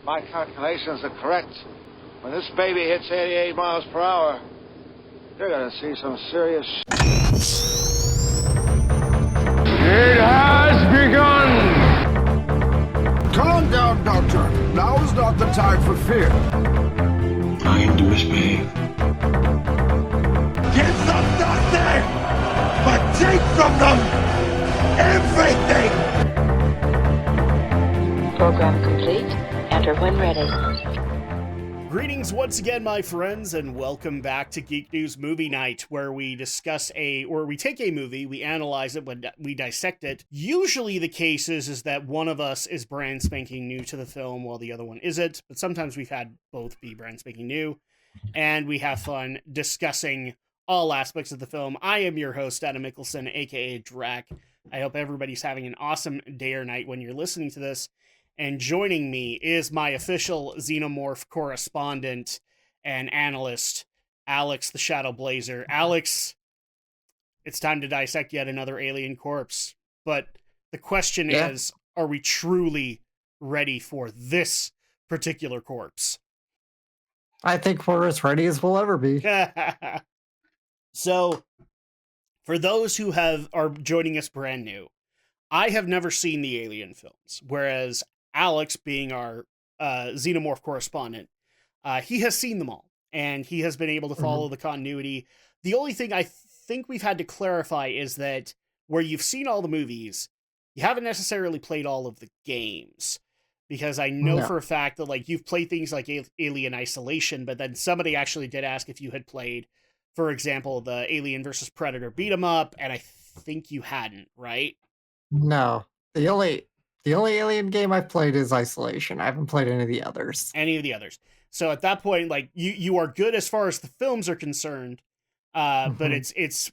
my calculations are correct, when this baby hits 88 miles per hour, you're gonna see some serious It has begun! Calm down, Doctor. Now is not the time for fear. Time to misbehave. Give them nothing, but take from them everything! Program complete. Enter when ready. Greetings once again, my friends, and welcome back to Geek News Movie Night, where we discuss we take a movie, we analyze it, we dissect it. Usually the case is that one of us is brand spanking new to the film while the other one isn't, but sometimes we've had both be brand spanking new, and we have fun discussing all aspects of the film. I am your host, Adam Mickelson, aka Drac. I hope everybody's having an awesome day or night when you're listening to this. And joining me is my official Xenomorph correspondent and analyst, Alex the Shadow Blazer. Alex, it's time to dissect yet another alien corpse. But the question is, are we truly ready for this particular corpse? I think we're as ready as we'll ever be. So, for those who are joining us brand new, I have never seen the Alien films, whereas Alex, being our Xenomorph correspondent, he has seen them all, and he has been able to follow the continuity. The only thing I think we've had to clarify is that where you've seen all the movies, you haven't necessarily played all of the games, because I know for a fact that like you've played things like Alien Isolation, but then somebody actually did ask if you had played, for example, the Alien versus Predator beat 'em up, and I think you hadn't, right? No. The only Alien game I've played is Isolation. I haven't played any of the others. So at that point, like you are good as far as the films are concerned, but it's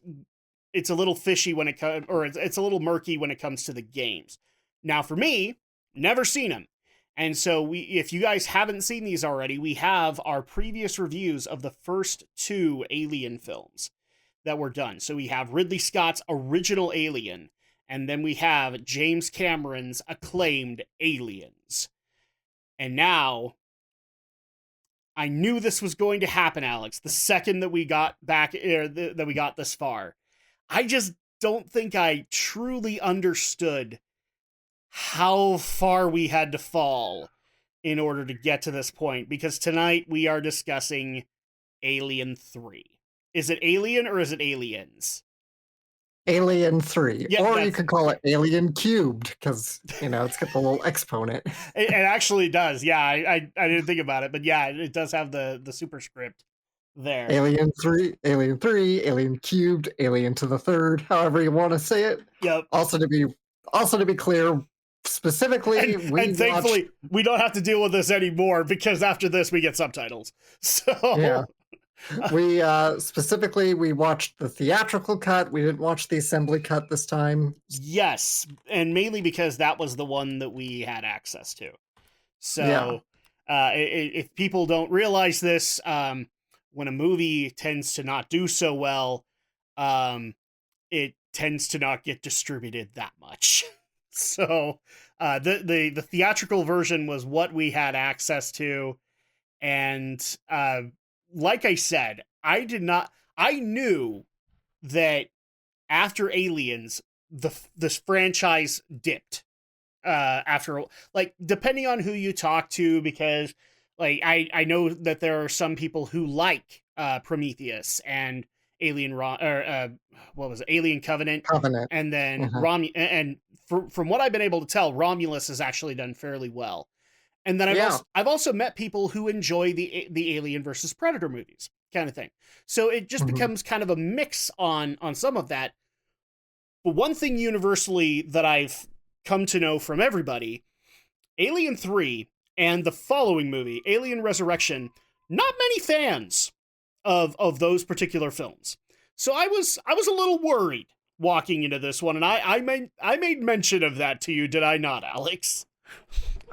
a little fishy when it comes, or it's a little murky when it comes to the games. Now, for me, never seen them, and so if you guys haven't seen these already, we have our previous reviews of the first two Alien films that were done. So we have Ridley Scott's original Alien. And then we have James Cameron's acclaimed Aliens. And now, I knew this was going to happen, Alex, the second that we got back, that we got this far. I just don't think I truly understood how far we had to fall in order to get to this point. Because tonight we are discussing Alien 3. Is it Alien or is it Aliens? Alien 3. Yeah, or you could call it Alien Cubed, because, it's got the little exponent. It actually does. Yeah, I didn't think about it, but yeah, it does have the superscript there. Alien 3, Alien Cubed, Alien to the third, however you want to say it. Yep. Also to be clear, specifically, and thankfully, we don't have to deal with this anymore, because after this, we get subtitles. So... Yeah. We specifically watched the theatrical cut. We didn't watch the assembly cut this time. Yes, and mainly because that was the one that we had access to. So, if people don't realize this, when a movie tends to not do so well, it tends to not get distributed that much. So, the theatrical version was what we had access to, and like I said, I knew that after Aliens, this franchise dipped. After, like, depending on who you talk to, because, like, I know that there are some people who like Prometheus and Alien Alien Covenant, and then and from what I've been able to tell, Romulus has actually done fairly well. And then I've also met people who enjoy the Alien versus Predator movies, kind of thing. So it just becomes kind of a mix on some of that. But one thing universally that I've come to know from everybody, Alien 3 and the following movie, Alien Resurrection, not many fans of those particular films. So I was a little worried walking into this one, and I made mention of that to you, did I not, Alex?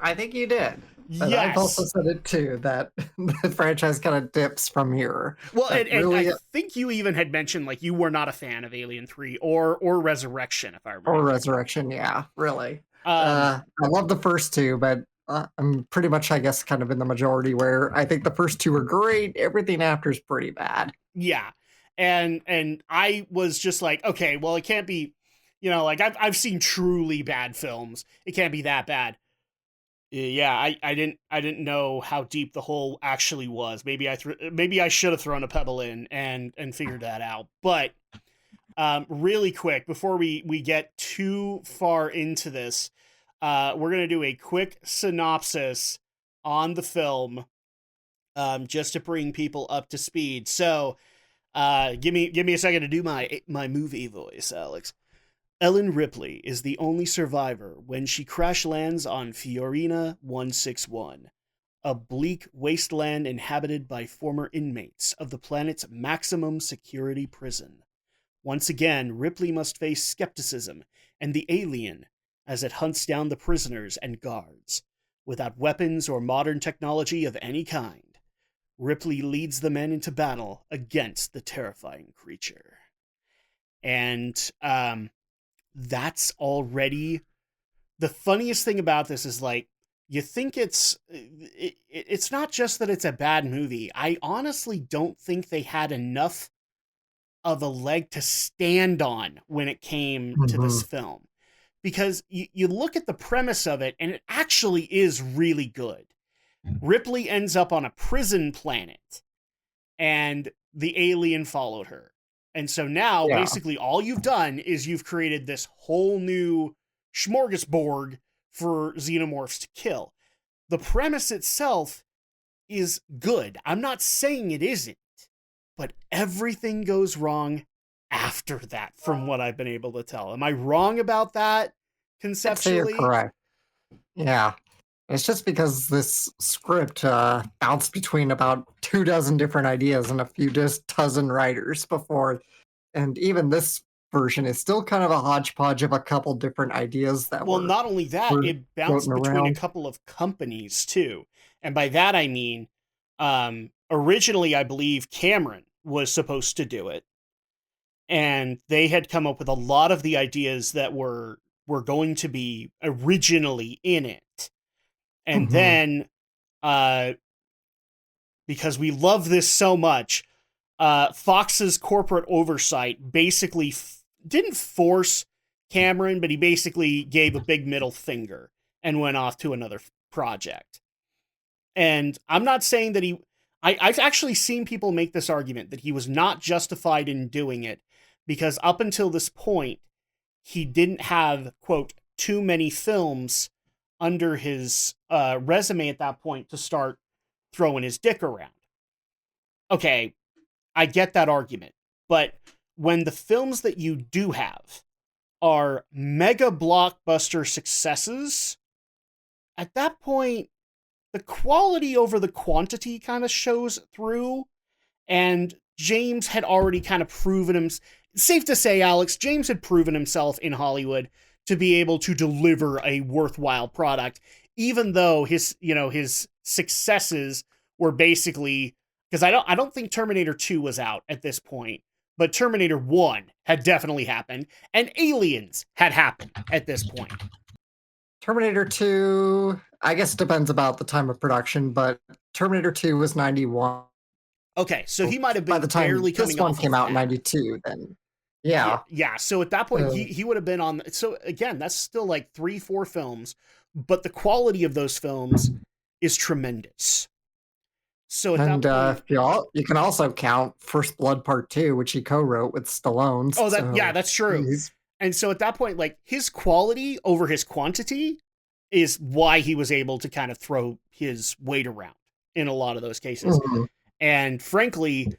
I think you did. But yes. I've also said it too, that the franchise kind of dips from here. Well, and I think you even had mentioned, like, you were not a fan of Alien 3 or Resurrection, if I remember. Or Resurrection, yeah, really. I love the first two, but I'm pretty much, I guess, kind of in the majority where I think the first two are great. Everything after is pretty bad. Yeah. And I was just like, okay, well, it can't be, like I've seen truly bad films. It can't be that bad. Yeah, I didn't know how deep the hole actually was. Maybe I should have thrown a pebble in and figured that out. But really quick before we get too far into this, we're gonna do a quick synopsis on the film, just to bring people up to speed. So, give me a second to do my movie voice, Alex. Ellen Ripley is the only survivor when she crash lands on Fiorina 161, a bleak wasteland inhabited by former inmates of the planet's maximum security prison. Once again, Ripley must face skepticism and the alien as it hunts down the prisoners and guards. Without weapons or modern technology of any kind, Ripley leads the men into battle against the terrifying creature. And that's already the funniest thing about this is, like, you think it's not just that it's a bad movie. I honestly don't think they had enough of a leg to stand on when it came to this film, because you look at the premise of it and it actually is really good. Ripley ends up on a prison planet and the alien followed her. And so now basically all you've done is you've created this whole new smorgasbord for xenomorphs to kill. The premise itself is good. I'm not saying it isn't, but everything goes wrong after that, from what I've been able to tell. Am I wrong about that conceptually? I'd say you're correct. Yeah. It's just because this script bounced between about 24 different ideas and a few dozen writers before, and even this version is still kind of a hodgepodge of a couple different ideas that well, not only that, it bounced between a couple of companies too. And by that I mean, originally I believe Cameron was supposed to do it, and they had come up with a lot of the ideas that were going to be originally in it. And then, because we love this so much, Fox's corporate oversight basically didn't force Cameron, but he basically gave a big middle finger and went off to another project. And I'm not saying that I've actually seen people make this argument that he was not justified in doing it, because up until this point, he didn't have, quote, too many films under his resume at that point to start throwing his dick around. Okay, I get that argument, but when the films that you do have are mega blockbuster successes, at that point, the quality over the quantity kind of shows through, and James had already kind of proven himself. Safe to say, Alex, James had proven himself in Hollywood to be able to deliver a worthwhile product, even though his successes were basically, because I don't think Terminator 2 was out at this point, but Terminator 1 had definitely happened, and Aliens had happened at this point. Terminator 2, I guess it depends about the time of production, but Terminator 2 was 91. Okay, so he might have been by the time barely coming this one off came of out in that. 92 then. Yeah. Yeah. So at that point, he would have been on. So again, that's still like 3-4 films, but the quality of those films is tremendous. So at that point, you can also count First Blood Part 2, which he co-wrote with Stallone. Oh, that's true. And so at that point, like, his quality over his quantity is why he was able to kind of throw his weight around in a lot of those cases. And frankly,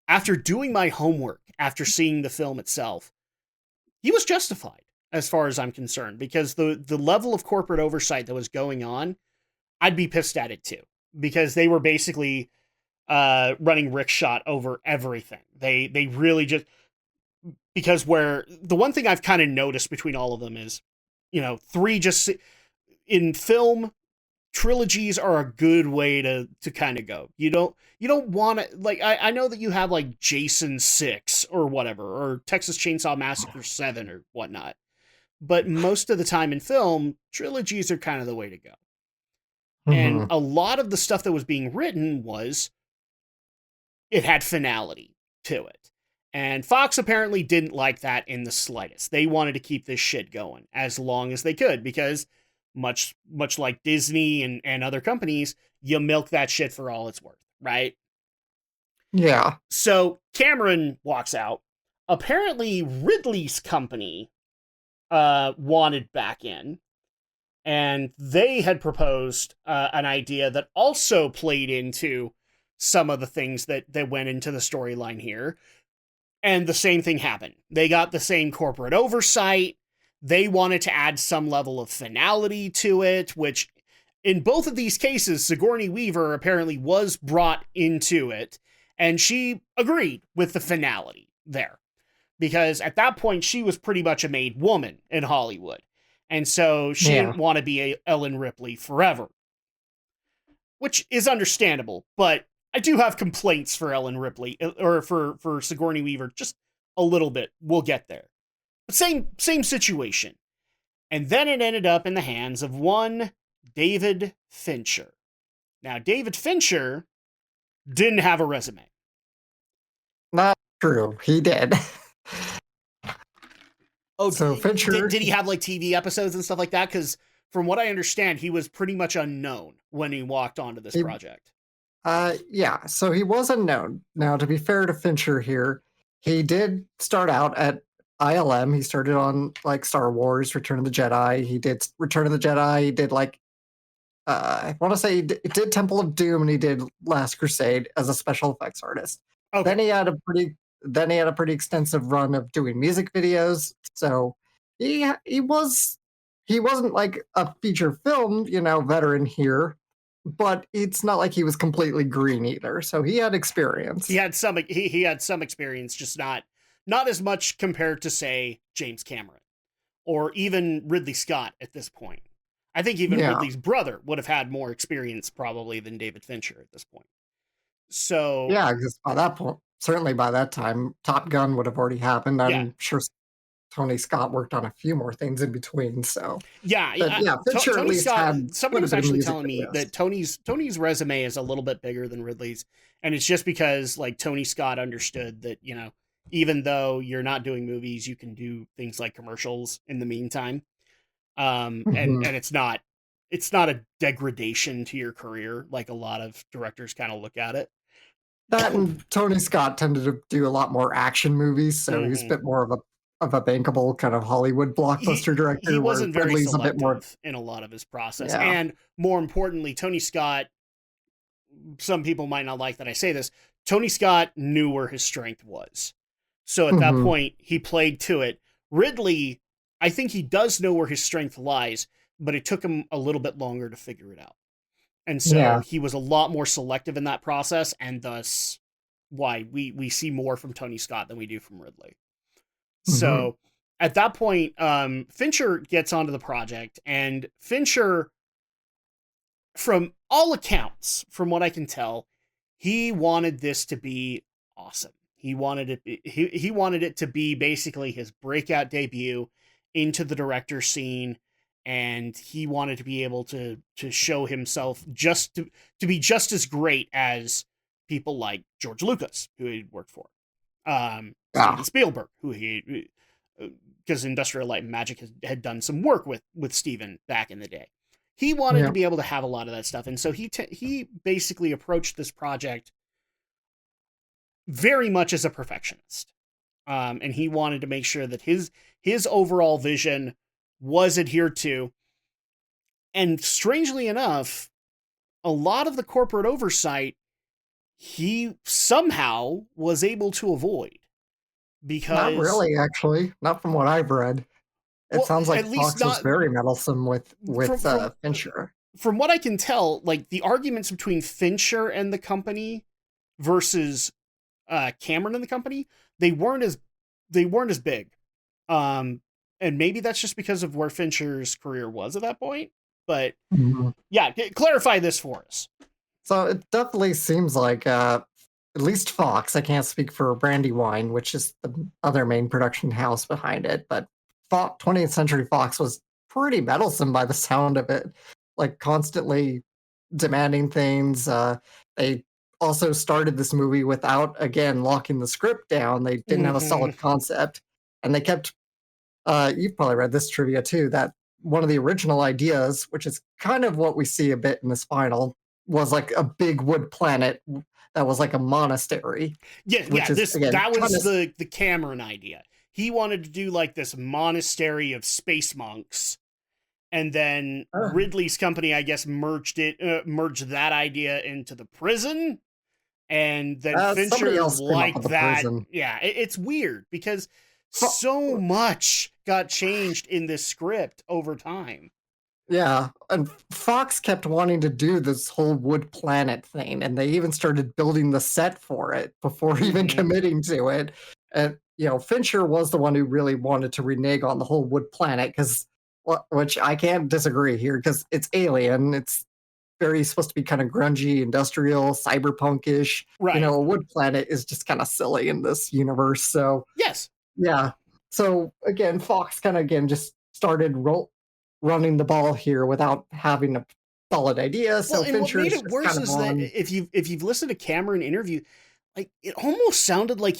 after doing my homework, after seeing the film itself, he was justified as far as I'm concerned, because the level of corporate oversight that was going on, I'd be pissed at it too, because they were basically running rickshot over everything. They really just, because where the one thing I've kind of noticed between all of them is, three just in film, trilogies are a good way to kind of go. You don't want to, like, I know that you have like Jason 6 or whatever, or Texas Chainsaw Massacre 7 or whatnot, but most of the time in film, trilogies are kind of the way to go. And Mhm. a lot of the stuff that was being written it had finality to it. And Fox apparently didn't like that in the slightest. They wanted to keep this shit going as long as they could because much like Disney and other companies, you milk that shit for all it's worth, right? Yeah. So Cameron walks out. Apparently Ridley's company wanted back in, and they had proposed an idea that also played into some of the things that went into the storyline here. And the same thing happened. They got the same corporate oversight. They wanted to add some level of finality to it, which in both of these cases, Sigourney Weaver apparently was brought into it, and she agreed with the finality there. Because at that point, she was pretty much a made woman in Hollywood. And so she Yeah. didn't want to be a Ellen Ripley forever, which is understandable. But I do have complaints for Ellen Ripley or for Sigourney Weaver, just a little bit. We'll get there. But same situation. And then it ended up in the hands of one David Fincher. Now, David Fincher didn't have a resume. Not true. He did. Oh, So Fincher, did he have like TV episodes and stuff like that? Because from what I understand, he was pretty much unknown when he walked onto this he, project. yeah, so he was unknown. Now, to be fair to Fincher here, he did start out at ILM. He started on like Star Wars, Return of the Jedi. He did Return of the Jedi. He did like I want to say he did Temple of Doom, and he did Last Crusade as a special effects artist. Okay. Then he had a pretty extensive run of doing music videos. So he wasn't like a feature film, veteran here, but it's not like he was completely green either. So he had experience. He had some experience, just not as much compared to say James Cameron or even Ridley Scott at this point. I think even Ridley's brother would have had more experience probably than David Fincher at this point. So yeah, because by that point, certainly by that time, Top Gun would have already happened. I'm sure Tony Scott worked on a few more things in between. So Fincher at least had. Somebody was actually telling me that Tony's resume is a little bit bigger than Ridley's, and it's just because like Tony Scott understood that even though you're not doing movies, you can do things like commercials in the meantime. And it's not a degradation to your career like a lot of directors kind of look at it. That and Tony Scott tended to do a lot more action movies, so he's a bit more of a bankable kind of Hollywood blockbuster director. He wasn't very Ridley's selective a bit more in a lot of his process, and more importantly, Tony Scott. Some people might not like that I say this. Tony Scott knew where his strength was, so at that point he played to it. Ridley, I think he does know where his strength lies, but it took him a little bit longer to figure it out. And so he was a lot more selective in that process, and thus why we see more from Tony Scott than we do from Ridley. So at that point, Fincher gets onto the project, and Fincher, from all accounts, from what I can tell, he wanted this to be awesome. He wanted it to be basically his breakout debut into the director scene, and he wanted to be able to show himself just to be just as great as people like George Lucas, who he worked for, Steven Spielberg, who he because Industrial Light and Magic had done some work with Steven back in the day. He wanted to be able to have a lot of that stuff, and so he basically approached this project very much as a perfectionist, and he wanted to make sure that his overall vision was adhered to. And strangely enough, a lot of the corporate oversight he somehow was able to avoid. Because not really, actually, not from what I've read. It sounds like Fox was very meddlesome with Fincher. From what I can tell, like the arguments between Fincher and the company versus Cameron and the company, they weren't as big. And maybe that's just because of where Fincher's career was at that point. But clarify this for us. So it definitely seems like at least Fox, I can't speak for Brandywine, which is the other main production house behind it, but 20th Century Fox was pretty meddlesome by the sound of it. Like constantly demanding things. They also started this movie without, again, locking the script down. They didn't have a solid concept, and they kept. You've probably read this trivia too. That one of the original ideas, which is kind of what we see a bit in this final, was like a big wood planet that was like a monastery. Yeah, which yeah. is, again, That was kinda- the Cameron idea. He wanted to do like this monastery of space monks, and then Ridley's company, I guess, merged that idea into the prison, and then somebody Fincher else came up liked with the that. prison. Yeah, it's weird because so much got changed in this script over time. Yeah, and Fox kept wanting to do this whole wood planet thing, and they even started building the set for it before even committing to it. And Fincher was the one who really wanted to renege on the whole wood planet because, which I can't disagree here, because it's alien. It's very supposed to be kind of grungy, industrial, cyberpunkish. Right. A wood planet is just kind of silly in this universe. So yes, yeah. So again, Fox kind of just started running the ball here without having a solid idea. So and what made Fincher's it worse is that if you've listened to Cameron interview, like it almost sounded like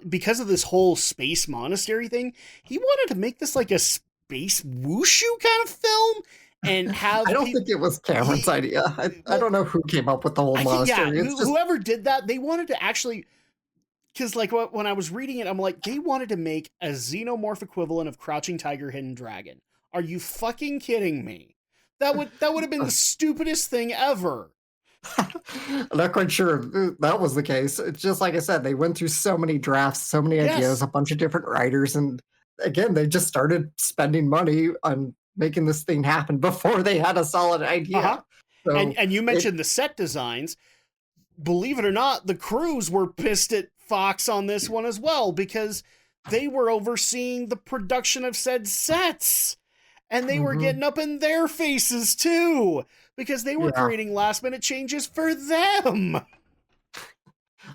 because of this whole space monastery thing, he wanted to make this like a space wushu kind of film and have. I don't think it was Cameron's idea. I don't know who came up with the whole monastery. Yeah, whoever did that, they wanted to actually. Because like when I was reading it, I'm like, they wanted to make a xenomorph equivalent of Crouching Tiger, Hidden Dragon. Are you fucking kidding me? That would have been the stupidest thing ever. I'm not quite sure that was the case. It's just like I said, they went through so many drafts, so many ideas, a bunch of different writers, and again, they just started spending money on making this thing happen before they had a solid idea. So and you mentioned the set designs. Believe it or not, the crews were pissed at Fox on this one as well because they were overseeing the production of said sets. And they were getting up in their faces too, because they were creating last minute changes for them.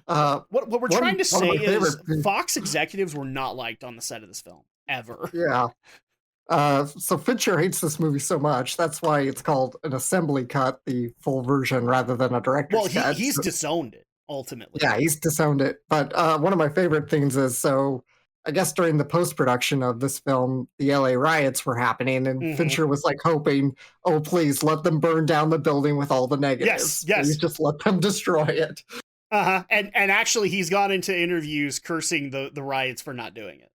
What we're trying to say is Fox executives were not liked on the set of this film, ever. Yeah. So Fincher hates this movie so much. That's why it's called an assembly cut, the full version, rather than a director's cut. Well, he's disowned it, ultimately. Yeah, he's disowned it. But one of my favorite things is, I guess during the post-production of this film, the LA riots were happening, and Fincher was like hoping, oh, please let them burn down the building with all the negatives. Yes. Please just let them destroy it. And actually, he's gone into interviews cursing the riots for not doing it.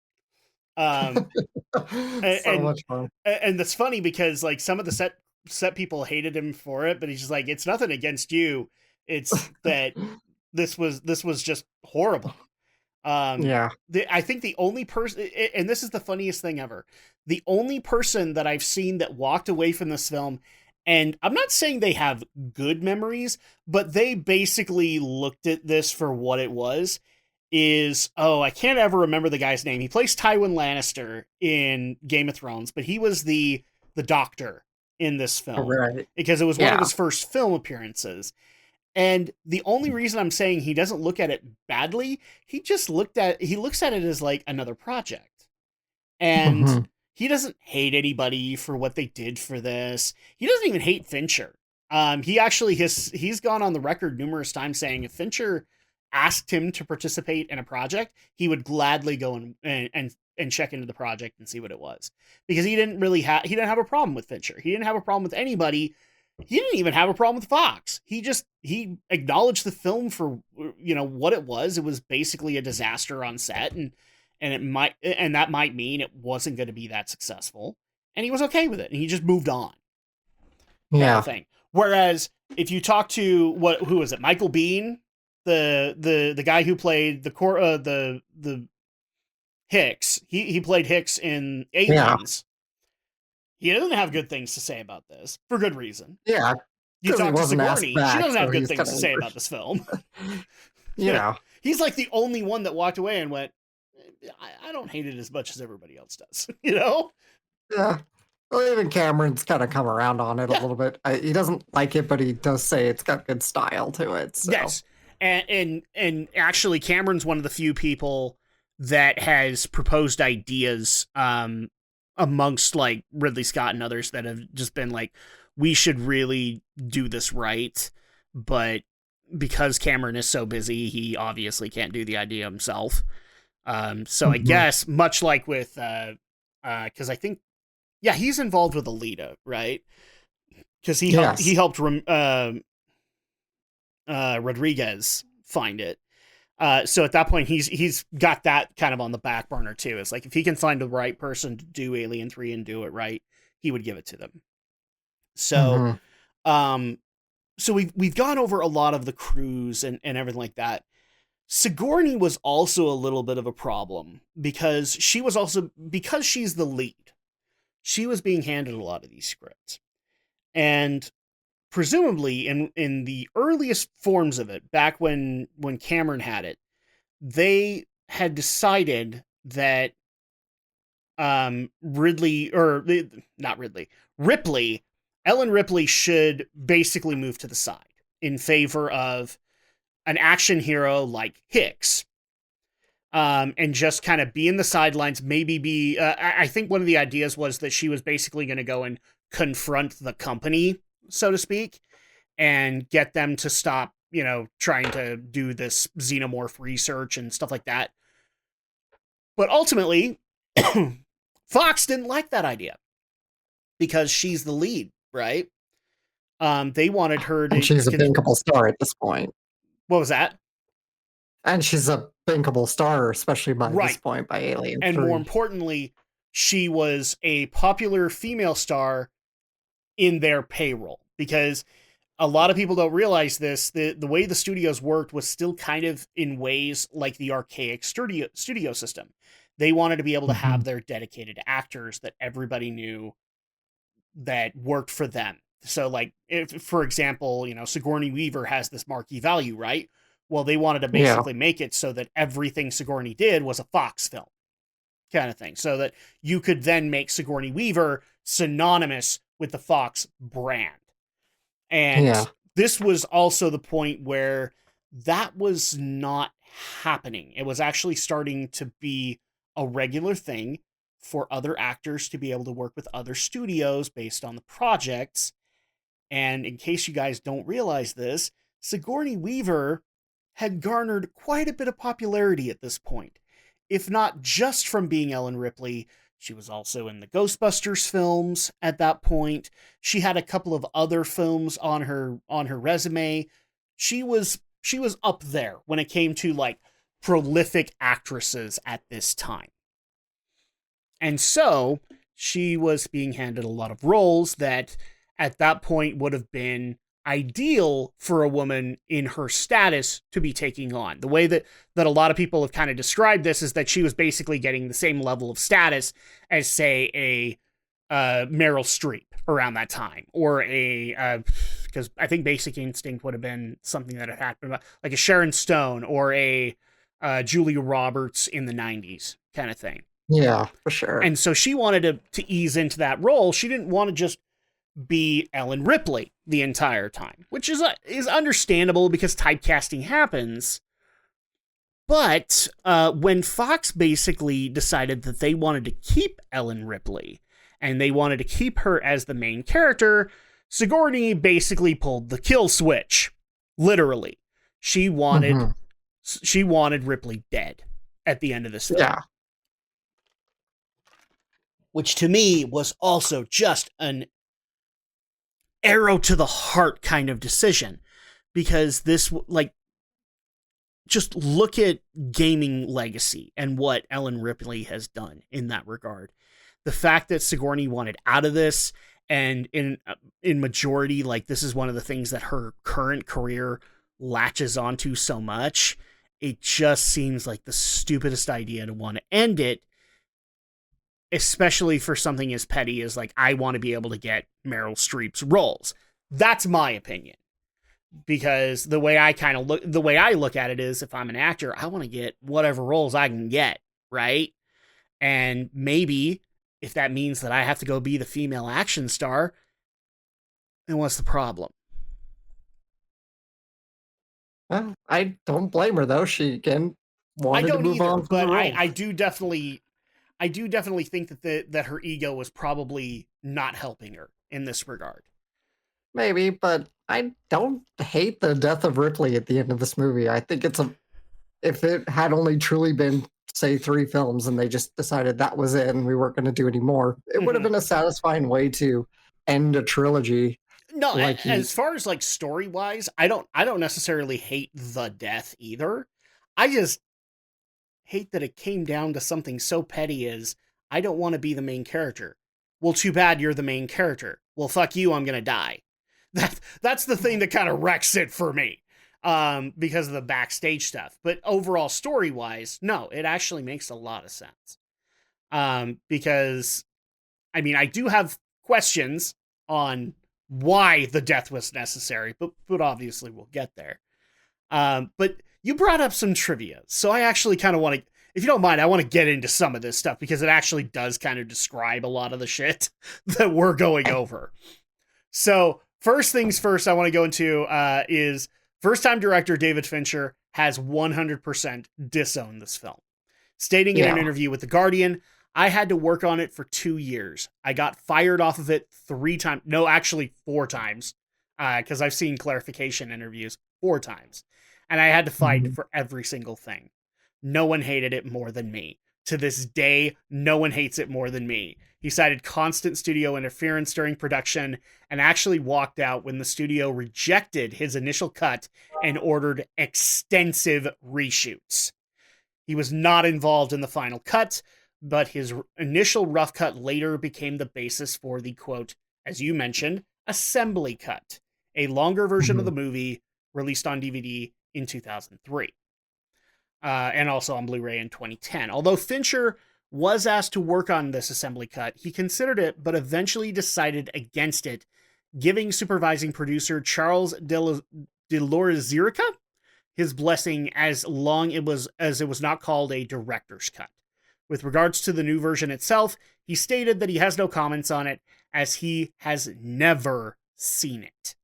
Much fun. And that's funny because like some of the set people hated him for it, but he's just like, it's nothing against you. It's that this was just horrible. I think the only person, and this is the funniest thing ever, the only person that I've seen that walked away from this film, and I'm not saying they have good memories, but they basically looked at this for what it was, is, I can't ever remember the guy's name. He plays Tywin Lannister in Game of Thrones, but he was the doctor in this film. Right. Because it was one of his first film appearances. And the only reason I'm saying he doesn't look at it badly, he looks at it as like another project. And he doesn't hate anybody for what they did for this. He doesn't even hate Fincher. He actually he's gone on the record numerous times saying if Fincher asked him to participate in a project, he would gladly go and check into the project and see what it was. Because he didn't have a problem with Fincher. He didn't have a problem with anybody. He didn't even have a problem with Fox. He acknowledged the film for what it was. It was basically a disaster on set, and that might mean it wasn't going to be that successful. And he was okay with it, and he just moved on. Yeah. Thing. Whereas if you talk to who was it, Michael Biehn, the guy who played the Hicks, he played Hicks in Aliens. He doesn't have good things to say about this, for good reason. Yeah. You talk to Sigourney, she doesn't have good things to say about this film. Yeah. He's like the only one that walked away and went, I don't hate it as much as everybody else does, Yeah. Well, even Cameron's kind of come around on it a little bit. He doesn't like it, but he does say it's got good style to it. So. Yes. And actually, Cameron's one of the few people that has proposed ideas amongst like Ridley Scott and others that have just been like, we should really do this right, but because Cameron is so busy, he obviously can't do the idea himself. So I guess much like with, because I think, yeah, he's involved with Alita, right? Because he helped Rodriguez find it. So at that point, he's got that kind of on the back burner too. It's like if he can find the right person to do Alien 3 and do it right, he would give it to them. So, so we've gone over a lot of the crews and everything like that. Sigourney was also a little bit of a problem because because she's the lead, she was being handed a lot of these scripts. And presumably in the earliest forms of it, back when Cameron had it, they had decided that Ellen Ripley should basically move to the side in favor of an action hero like Hicks. And just kind of be in the sidelines, maybe be, I think one of the ideas was that she was basically going to go and confront the company, so to speak, and get them to stop, trying to do this xenomorph research and stuff like that. But ultimately, Fox didn't like that idea because she's the lead, right? They wanted her to... And she's a bankable star at this point. What was that? And she's a bankable star, especially by this point, by Alien 3. And more importantly, she was a popular female star in their payroll, because a lot of people don't realize this. The way the studios worked was still kind of in ways like the archaic studio system. They wanted to be able to have their dedicated actors that everybody knew that worked for them. So like, if, for example, Sigourney Weaver has this marquee value, right? Well, they wanted to basically make it so that everything Sigourney did was a Fox film kind of thing, so that you could then make Sigourney Weaver synonymous with the Fox brand. And this was also the point where that was not happening. It was actually starting to be a regular thing for other actors to be able to work with other studios based on the projects. And in case you guys don't realize this, Sigourney Weaver had garnered quite a bit of popularity at this point. If not just from being Ellen Ripley, she was also in the Ghostbusters films at that point. She had a couple of other films on her resume. She was up there when it came to like prolific actresses at this time. And so she was being handed a lot of roles that at that point would have been ideal for a woman in her status to be taking on. The way that a lot of people have kind of described this is that she was basically getting the same level of status as, say, a Meryl Streep around that time, or because I think Basic Instinct would have been something that had happened, like a Sharon Stone or a Julia Roberts in the 90s kind of thing. Yeah, for sure. And so she wanted to ease into that role. She didn't want to just be Ellen Ripley the entire time, which is understandable because typecasting happens. But when Fox basically decided that they wanted to keep Ellen Ripley and they wanted to keep her as the main character, Sigourney basically pulled the kill switch. Literally, she wanted Ripley dead at the end of this film. Yeah. Which to me was also just an arrow to the heart kind of decision, because this, like, just look at gaming legacy and what Ellen Ripley has done in that regard. The fact that Sigourney wanted out of this, and in majority, like, this is one of the things that her current career latches onto so much. It just seems like the stupidest idea to want to end it, especially for something as petty as, like, I want to be able to get Meryl Streep's roles. That's my opinion. Because the way I look at it is, if I'm an actor, I want to get whatever roles I can get, right? And maybe if that means that I have to go be the female action star, then what's the problem? Well, I don't blame her, though. She, again, wanted to move on from the role. I do definitely think that her ego was probably not helping her in this regard. maybe, but I don't hate the death of Ripley at the end of this movie. I think if it had only truly been, say, 3 films and they just decided that was it and we weren't going to do any more, it would have been a satisfying way to end a trilogy. No, Like as far as like story wise, I don't necessarily hate the death either. I just hate that it came down to something so petty as I don't want to be the main character. Well, too bad you're the main character. Well, fuck you, I'm gonna die. That's the thing that kind of wrecks it for me. Because of the backstage stuff. But overall story wise, no, it actually makes a lot of sense. Because I mean I do have questions on why the death was necessary, but obviously we'll get there. But you brought up some trivia, so I actually kind of want to, if you don't mind, I want to get into some of this stuff because it actually does kind of describe a lot of the shit that we're going over. So first things first, I want to go into is first-time director David Fincher has 100% disowned this film, stating in an interview with The Guardian, I had to work on it for 2 years. I got fired off of it 3 times. No, actually 4 times. Because I've seen clarification interviews 4 times. And I had to fight for every single thing. No one hated it more than me. To this day, no one hates it more than me. He cited constant studio interference during production and actually walked out when the studio rejected his initial cut and ordered extensive reshoots. He was not involved in the final cut, but his initial rough cut later became the basis for the, quote, as you mentioned, assembly cut, a longer version of the movie released on DVD in 2003. And also on Blu-ray in 2010. Although Fincher was asked to work on this assembly cut, he considered it, but eventually decided against it, giving supervising producer Charles de Lorizirica his blessing as long as it was not called a director's cut. With regards to the new version itself, he stated that he has no comments on it as he has never seen it.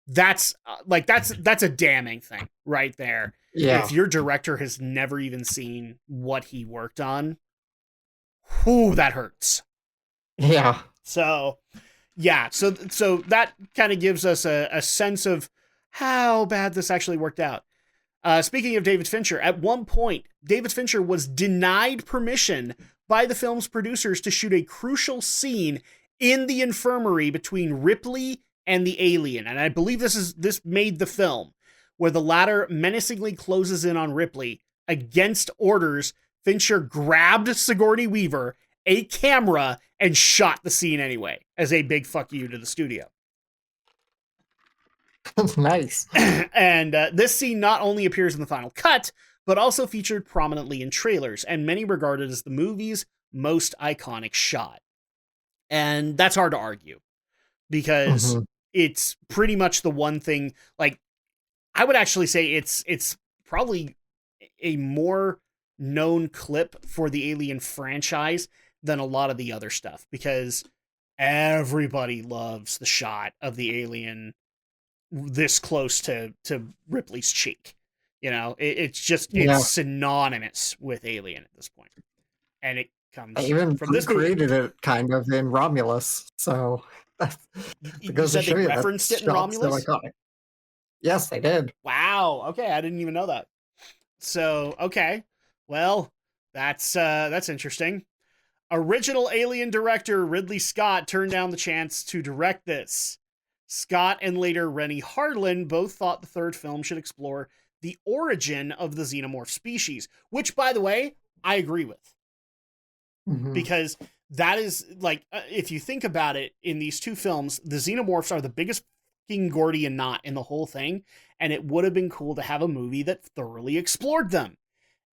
That's a damning thing right there. Yeah. If your director has never even seen what he worked on, whoo, that hurts. Yeah. So, yeah, so that kind of gives us a sense of how bad this actually worked out. Speaking of David Fincher, at one point, David Fincher was denied permission by the film's producers to shoot a crucial scene in the infirmary between Ripley and the alien. And I believe this made the film, where the latter menacingly closes in on Ripley. Against orders, Fincher grabbed Sigourney Weaver, a camera, and shot the scene anyway, as a big fuck you to the studio. Nice. And this scene not only appears in the final cut, but also featured prominently in trailers, and many regard it as the movie's most iconic shot. And that's hard to argue, because it's pretty much the one thing, like, I would actually say it's probably a more known clip for the Alien franchise than a lot of the other stuff, because everybody loves the shot of the alien this close to Ripley's cheek. You know, it's synonymous with Alien at this point. And it comes from this movie. Created it kind of in Romulus, so because they referenced it in Romulus? So yes, they did. Wow. Okay, I didn't even know that. So, okay. Well, that's interesting. Original Alien director Ridley Scott turned down the chance to direct this. Scott and later Rennie Harlin both thought the third film should explore the origin of the xenomorph species, which, by the way, I agree with. Because that is, like, if you think about it, in these two films, the xenomorphs are the biggest fucking Gordian knot in the whole thing, and it would have been cool to have a movie that thoroughly explored them.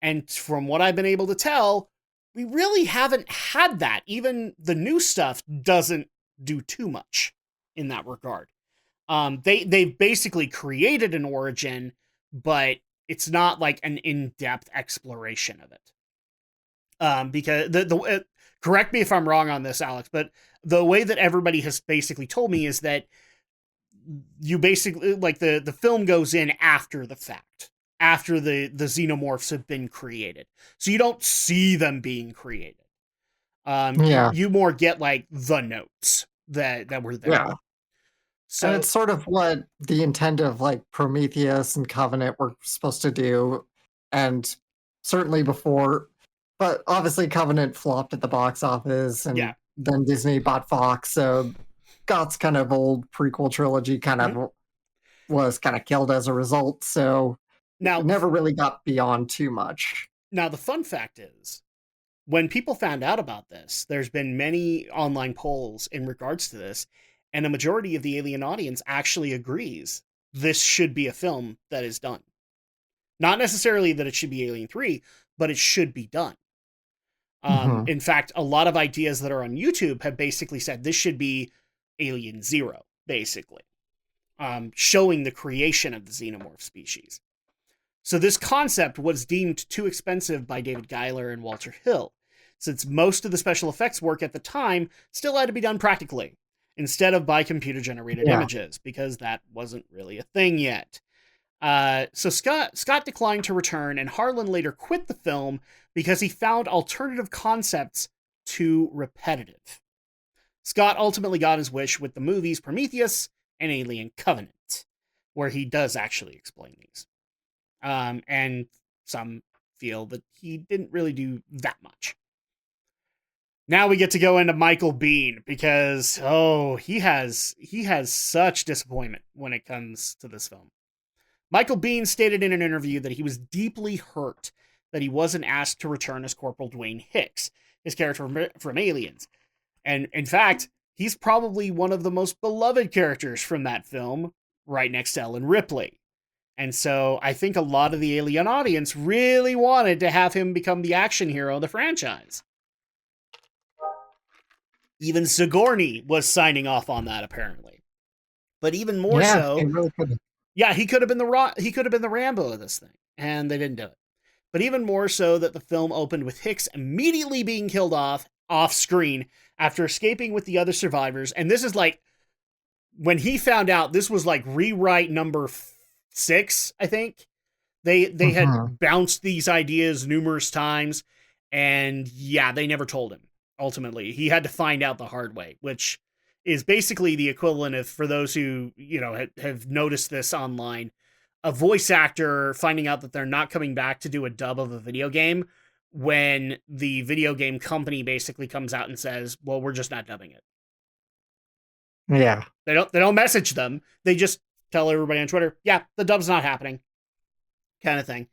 And from what I've been able to tell, we really haven't had that. Even the new stuff doesn't do too much in that regard. They've basically created an origin, but it's not like an in-depth exploration of it. Because correct me if I'm wrong on this, Alex, but the way that everybody has basically told me is that you basically, like, the film goes in after the fact, after the xenomorphs have been created. So you don't see them being created. You more get, like, the notes that were there. Yeah. So And it's sort of what the intent of like Prometheus and Covenant were supposed to do. And certainly before, but obviously Covenant flopped at the box office and yeah. then Disney bought Fox. So Scott's kind of old prequel trilogy kind of was kind of killed as a result. So it Now, never really got beyond too much. now the fun fact is, when people found out about this, there's been many online polls in regards to this, and a majority of the Alien audience actually agrees this should be a film that is done. Not necessarily that it should be Alien 3, but it should be done. Mhm. In fact, a lot of ideas that are on YouTube have basically said this should be Alien 0, basically, showing the creation of the xenomorph species. So this concept was deemed too expensive by David Giler and Walter Hill, since most of the special effects work at the time still had to be done practically, instead of by computer-generated Yeah. images, because that wasn't really a thing yet. So Scott declined to return, and Harlan later quit the film because he found alternative concepts too repetitive. Scott ultimately got his wish with the movies Prometheus and Alien Covenant, where he does actually explain these. And some feel that he didn't really do that much. Now we get to go into Michael Biehn, because he has such disappointment when it comes to this film. Michael Biehn stated in an interview that he was deeply hurt that he wasn't asked to return as Corporal Dwayne Hicks, his character from Aliens. And in fact, he's probably one of the most beloved characters from that film, right next to Ellen Ripley. And so I think a lot of the Alien audience really wanted to have him become the action hero of the franchise. Even Sigourney was signing off on that, apparently. But even more so, it really could. yeah, he could have been the Rambo of this thing, and they didn't do it. But even more so that the film opened with Hicks immediately being killed off screen after escaping with the other survivors. And this is like, when he found out, this was like rewrite number 6, I think. They had bounced these ideas numerous times, and yeah, they never told him. Ultimately, he had to find out the hard way, which is basically the equivalent of, for those who have noticed this online, a voice actor finding out that they're not coming back to do a dub of a video game when the video game company basically comes out and says, "Well, we're just not dubbing it." Yeah. They don't message them. They just tell everybody on Twitter, "Yeah, the dub's not happening," kind of thing.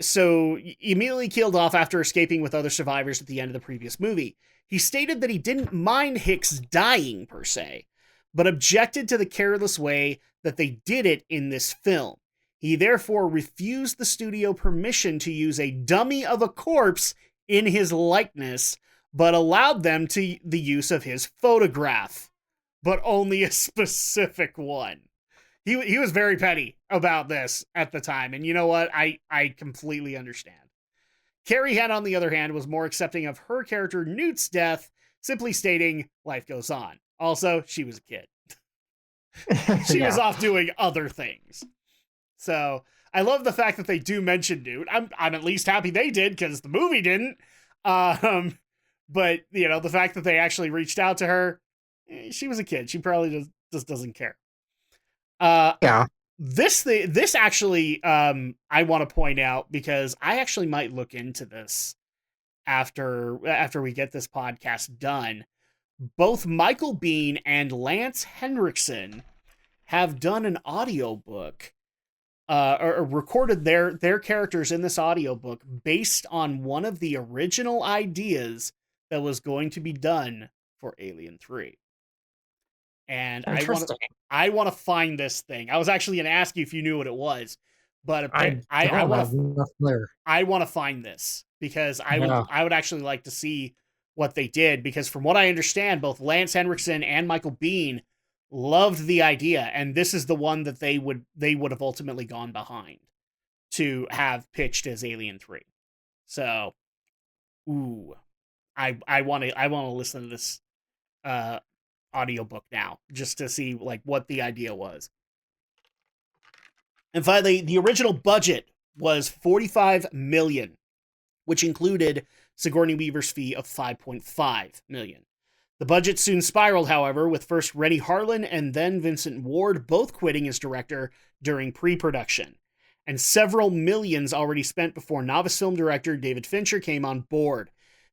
So immediately killed off after escaping with other survivors at the end of the previous movie. He stated that he didn't mind Hicks dying per se, but objected to the careless way that they did it in this film. He therefore refused the studio permission to use a dummy of a corpse in his likeness, but allowed them to the use of his photograph, but only a specific one. He was very petty about this at the time, and you know what? I completely understand. Carrie Henn, on the other hand, was more accepting of her character Newt's death, simply stating, "Life goes on." Also, she was a kid. She was off doing other things. So I love the fact that they do mention Newt. I'm at least happy they did, because the movie didn't. But the fact that they actually reached out to her, she was a kid. She probably just doesn't care. Yeah. This actually, I want to point out, because I actually might look into this after we get this podcast done. Both Michael Biehn and Lance Henriksen have done an audiobook, or recorded their characters in this audiobook based on one of the original ideas that was going to be done for Alien 3. And I want to find this thing. I was actually going to ask you if you knew what it was, but I want to find this, because I would actually like to see what they did, because from what I understand, both Lance Henriksen and Michael Biehn loved the idea, and this is the one that they would have ultimately gone behind to have pitched as Alien 3. So, I want to listen to this audiobook now, just to see like what the idea was. And finally, the original budget was $45 million, which included Sigourney Weaver's fee of $5.5 million. The budget soon spiraled, however, with first Rennie Harlin and then Vincent Ward both quitting as director during pre-production, and several millions already spent before novice film director David Fincher came on board.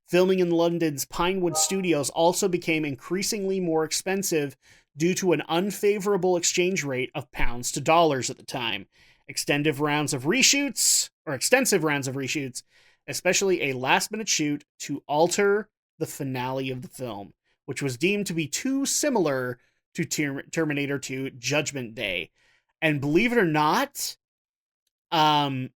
Filming in London's Pinewood Studios also became increasingly more expensive due to an unfavorable exchange rate of pounds to dollars at the time. Extensive rounds of reshoots, especially a last-minute shoot to alter the finale of the film, which was deemed to be too similar to Terminator 2 Judgment Day. And believe it or not, Cameron,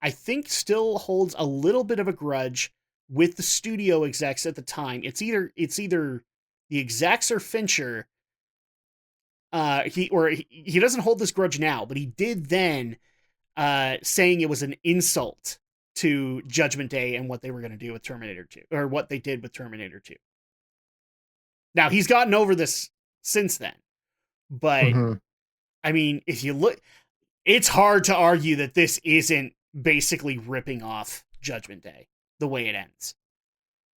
I think, still holds a little bit of a grudge with the studio execs at the time. It's either the execs or Fincher. He doesn't hold this grudge now, but he did then, saying it was an insult to Judgment Day and what they were going to do with Terminator 2, or what they did with Terminator 2. Now, he's gotten over this since then, but I mean, if you look, it's hard to argue that this isn't basically ripping off Judgment Day the way it ends.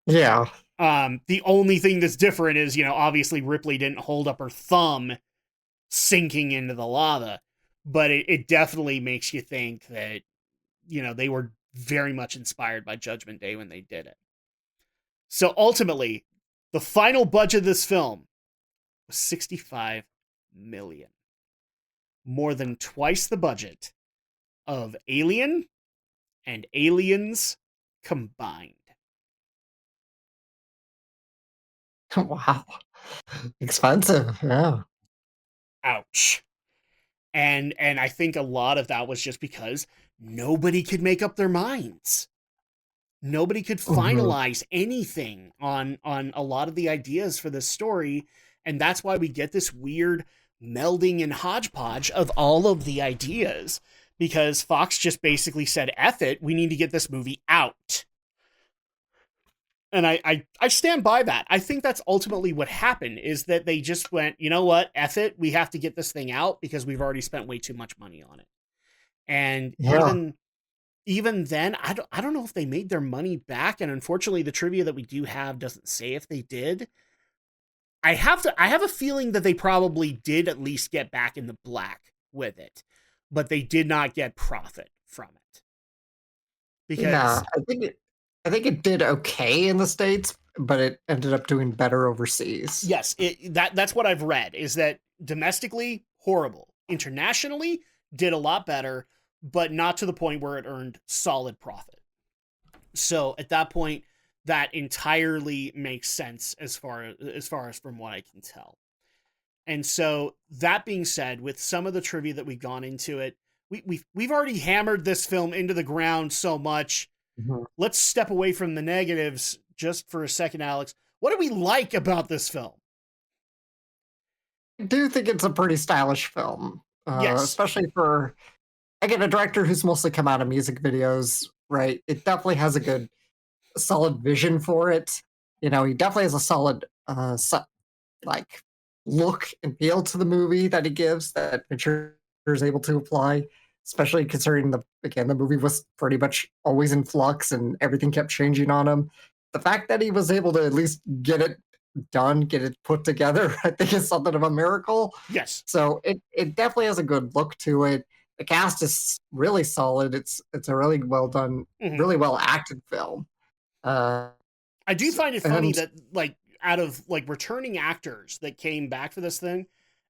Yeah. The only thing that's different is, obviously Ripley didn't hold up her thumb sinking into the lava, but it definitely makes you think that, they were very much inspired by Judgment Day when they did it. So ultimately, the final budget of this film was $65 million. More than twice the budget of Alien and Aliens combined. Wow. Expensive, yeah. Ouch. And I think a lot of that was just because nobody could make up their minds. Nobody could finalize anything on a lot of the ideas for this story, and that's why we get this weird melding and hodgepodge of all of the ideas, because Fox just basically said, F it, we need to get this movie out. And I stand by that. I think that's ultimately what happened, is that they just went, you know what, F it, we have to get this thing out because we've already spent way too much money on it. And even then, I don't know if they made their money back, and unfortunately the trivia that we do have doesn't say if they did. I have a feeling that they probably did at least get back in the black with it, but they did not get profit from it. Because I think it did okay in the States, but it ended up doing better overseas. Yes, that's what I've read, is that domestically, horrible. Internationally, did a lot better, but not to the point where it earned solid profit. So at that point, that entirely makes sense as far as from what I can tell. And so that being said, with some of the trivia that we've gone into it, we've already hammered this film into the ground so much. Let's step away from the negatives just for a second, Alex. What do we like about this film? I do think it's a pretty stylish film. Yes. Especially for, again, a director who's mostly come out of music videos, right? It definitely has a good, solid vision for it. He definitely has a solid, look and feel to the movie that he gives, that Fincher is able to apply, especially considering the movie was pretty much always in flux and everything kept changing on him. The fact that he was able to at least get it done, get it put together, I think is something of a miracle. Yes. So it definitely has a good look to it. The cast is really solid. It's a really well done, really well acted film. I do find it funny that out of returning actors that came back for this thing,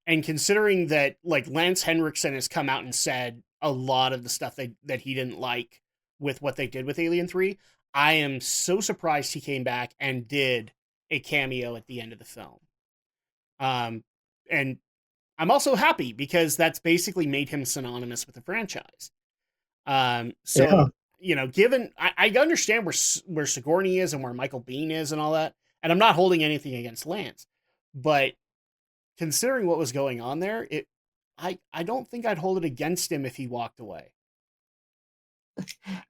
and considering that Lance Henriksen has come out and said a lot of the stuff that he didn't like with what they did with Alien 3, I am so surprised he came back and did a cameo at the end of the film. And I'm also happy because that's basically made him synonymous with the franchise. Given I understand where Sigourney is and where Michael Biehn is and all that, and I'm not holding anything against Lance, but considering what was going on there, I don't think I'd hold it against him if he walked away.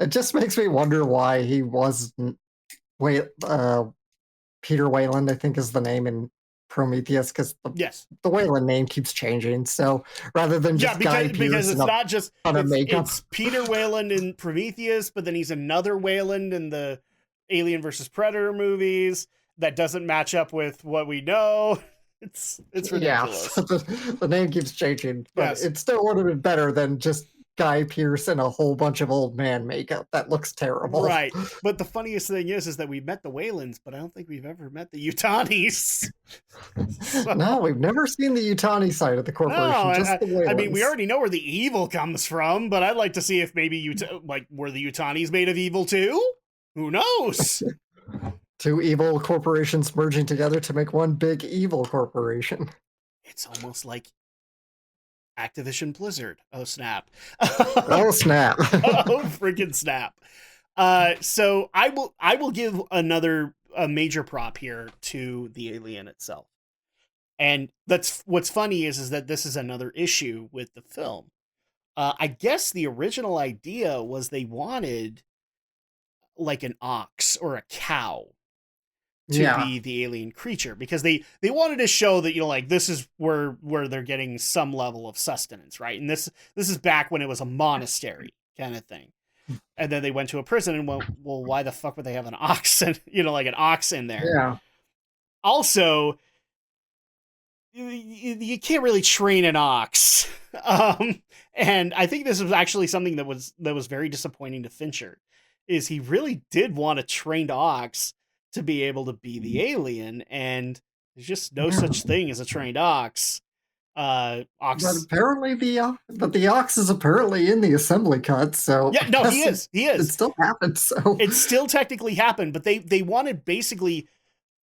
It just makes me wonder why he wasn't Peter Wayland, I think is the name in Prometheus, because the Wayland name keeps changing. So rather than just because it's not just it's Peter Wayland in Prometheus, but then he's another Wayland in the Alien versus Predator movies that doesn't match up with what we know. It's ridiculous. Yeah, the name keeps changing, but Yes. it still would have been better than just Guy Pearce in a whole bunch of old man makeup. That looks terrible. Right. But the funniest thing is that we met the Waylands, but I don't think we've ever met the Utanis. So, No, we've never seen the Utani side of the corporation, no, just the Waylands. I mean, we already know where the evil comes from, but I'd like to see if maybe were the Utanis made of evil too? Who knows? Two evil corporations merging together to make one big evil corporation. It's almost like Activision Blizzard. Oh snap. Oh snap. Oh freaking snap. So I will give a major prop here to the alien itself. And that's what's funny is that this is another issue with the film. I guess the original idea was they wanted like an ox or a cow to be the alien creature, because they wanted to show that, like, this is where they're getting some level of sustenance, right? And this is back when it was a monastery kind of thing. And then they went to a prison and went, well, why the fuck would they have an ox and like an ox in there? Yeah. Also, you can't really train an ox. And I think this was actually something that was very disappointing to Fincher, is he really did want a trained ox to be able to be the alien, and there's just no such thing as a trained ox. Ox. But apparently the ox is apparently in the assembly cut, so yeah, no, he is. It still happened, so it still technically happened, but they wanted basically,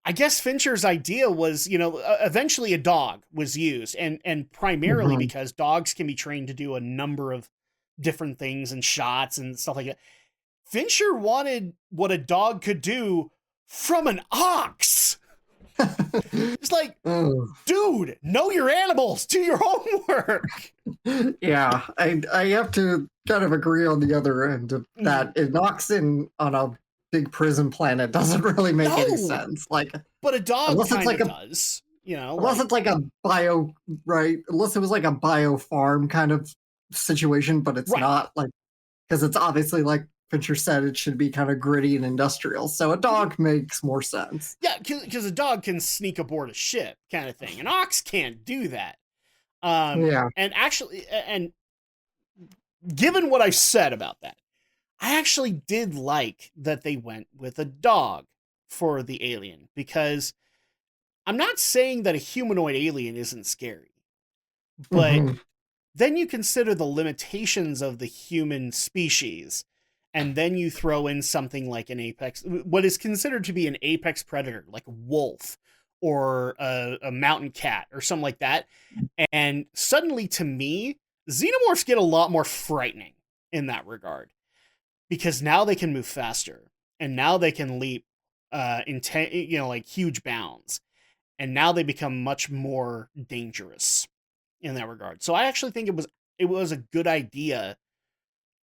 I guess Fincher's idea was, eventually a dog was used, and primarily because dogs can be trained to do a number of different things and shots and stuff like that. Fincher wanted what a dog could do from an ox. It's like, dude, know your animals, do your homework. Yeah, I have to kind of agree on the other end of that. An ox on a big prison planet doesn't really make any sense. Like, but a dog kind of does. Unless it's like a bio, right? Unless it was like a bio farm kind of situation, but it's not, like, because it's obviously, like Fincher said, it should be kind of gritty and industrial. So a dog makes more sense. Yeah, because a dog can sneak aboard a ship kind of thing. An ox can't do that. And actually, and given what I said about that, I actually did like that they went with a dog for the alien, because I'm not saying that a humanoid alien isn't scary, but then you consider the limitations of the human species, and then you throw in something like what is considered to be an apex predator, like a wolf or a mountain cat or something like that. And suddenly, to me, xenomorphs get a lot more frightening in that regard, because now they can move faster, and now they can leap like huge bounds, and now they become much more dangerous in that regard. So I actually think it was a good idea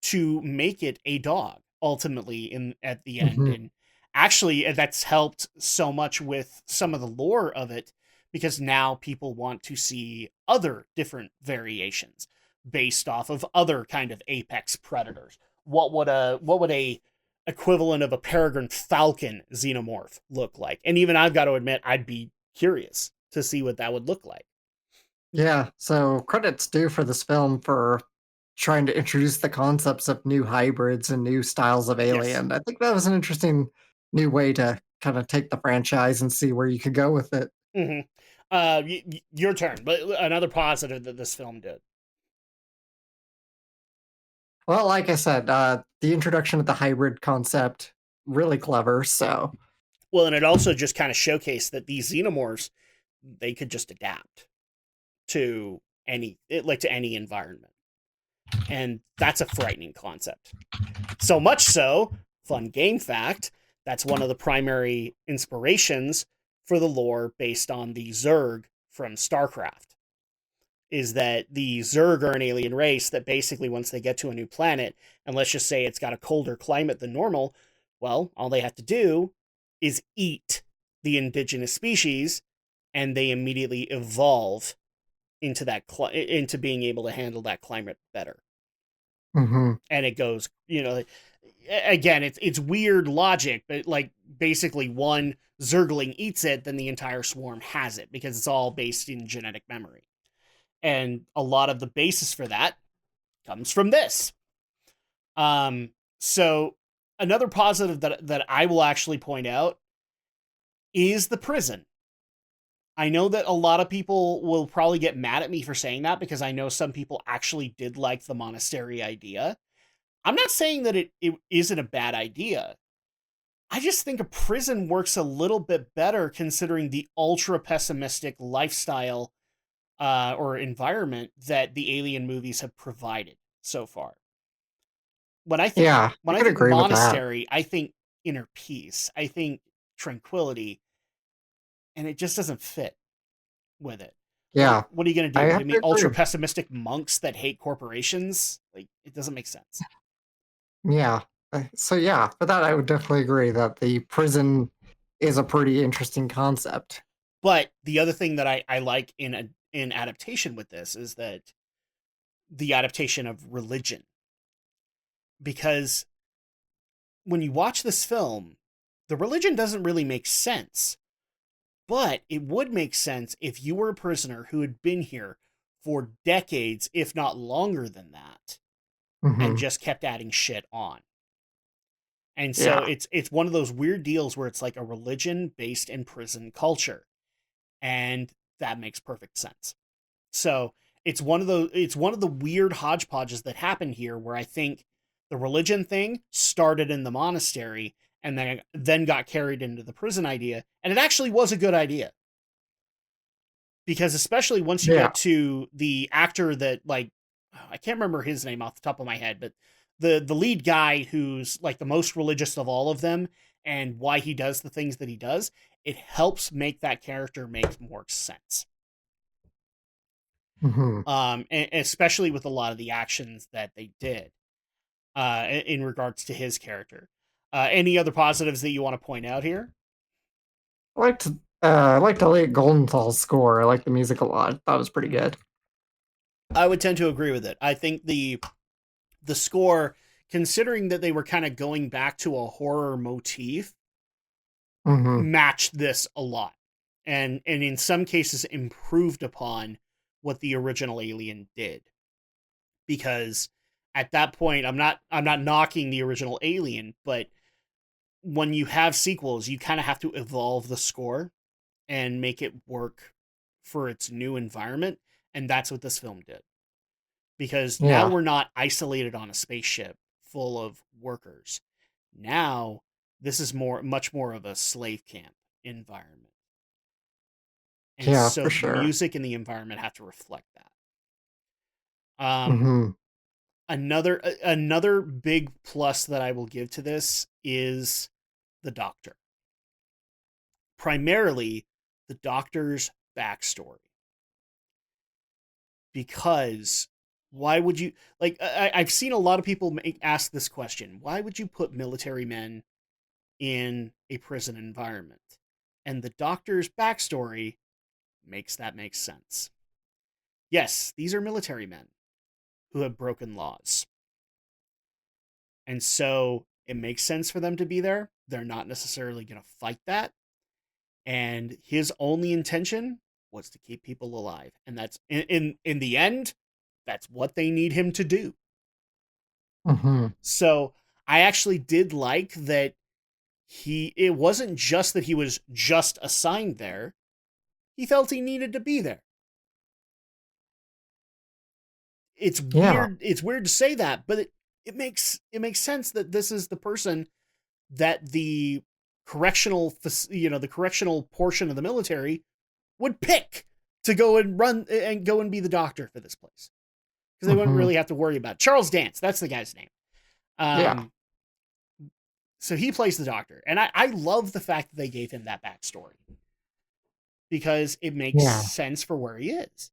to make it a dog ultimately at the end. And actually that's helped so much with some of the lore of it, because now people want to see other different variations based off of other kind of apex predators. What would a equivalent of a peregrine falcon xenomorph look like? And even I've got to admit, I'd be curious to see what that would look like. Yeah, so credits due for this film for trying to introduce the concepts of new hybrids and new styles of alien. Yes. I think that was an interesting new way to kind of take the franchise and see where you could go with it. Your turn, but another positive that this film did. Well, like I said, the introduction of the hybrid concept, really clever, so. Well, and it also just kind of showcased that these xenomorphs, they could just adapt to any environment. And that's a frightening concept. So much so, fun game fact, that's one of the primary inspirations for the lore based on the Zerg from StarCraft. Is that the Zerg are an alien race that basically, once they get to a new planet, and let's just say it's got a colder climate than normal, well, all they have to do is eat the indigenous species, and they immediately evolve into being able to handle that climate better. Mm-hmm. And it goes, again, it's weird logic, but like basically one Zergling eats it, then the entire swarm has it because it's all based in genetic memory. And a lot of the basis for that comes from this. So another positive that I will actually point out is the prison. I know that a lot of people will probably get mad at me for saying that because I know some people actually did like the monastery idea. I'm not saying that it isn't a bad idea. I just think a prison works a little bit better considering the ultra pessimistic lifestyle or environment that the Alien movies have provided so far. When I think Yeah, I could agree with that. monastery, I think inner peace. I think tranquility, and it just doesn't fit with it. Yeah, What are you going to I do? have Give to me ultra agree. pessimistic monks that hate corporations? Like it doesn't make sense. Yeah. So yeah, for that I would definitely agree that the prison is a pretty interesting concept. But the other thing that I like in adaptation with this is that the adaptation of religion. Because when you watch this film, the religion doesn't really make sense. But it would make sense if you were a prisoner who had been here for decades, if not longer than that, and Hmm. just kept adding shit on. And so Yeah. it's one of those weird deals where it's like a religion based in prison culture. And that makes perfect sense. So it's one of the weird hodgepodges that happened here where I think the religion thing started in the monastery and then got carried into the prison idea. And it actually was a good idea. Because especially once you Yeah. get to the actor that like I can't remember his name off the top of my head, but the lead guy who's like the most religious of all of them and why he does the things that he does, it helps make that character make more sense. Hmm. And especially with a lot of the actions that they did in regards to his character. Any other positives that you want to point out here? I liked Elliot Goldenthal's score. I liked the music a lot. That was pretty good. I would tend to agree with it. I think the score, considering that they were kind of going back to a horror motif, Hmm. matched this a lot, and in some cases improved upon what the original Alien did. Because at that point, I'm not knocking the original Alien, but when you have sequels, you kind of have to evolve the score and make it work for its new environment, and that's what this film did. Because now Yeah. we're not isolated on a spaceship full of workers. Now this is much more of a slave camp environment. And Yeah, so for the sure. music and the environment have to reflect that. Hmm. Another big plus that I will give to this is the Doctor. Primarily the Doctor's backstory. Because why would you like I've seen a lot of people ask this question, why would you put military men in a prison environment? And the Doctor's backstory makes that make sense. Yes, these are military men who have broken laws, and so it makes sense for them to be there. They're not necessarily going to fight that, and his only intention was to keep people alive, and that's in the end that's what they need him to do. Hmm. So I actually did like that it wasn't just that he was just assigned there. He felt he needed to be there. Yeah. It's weird to say that, but it makes sense that this is the person that the the correctional portion of the military would pick to go and run and go and be the doctor for this place, because they wouldn't Hmm. really have to worry about it. Charles Dance, that's the guy's name. Yeah. um so he plays the doctor, and I love the fact that they gave him that backstory because it makes Yeah. sense for where he is.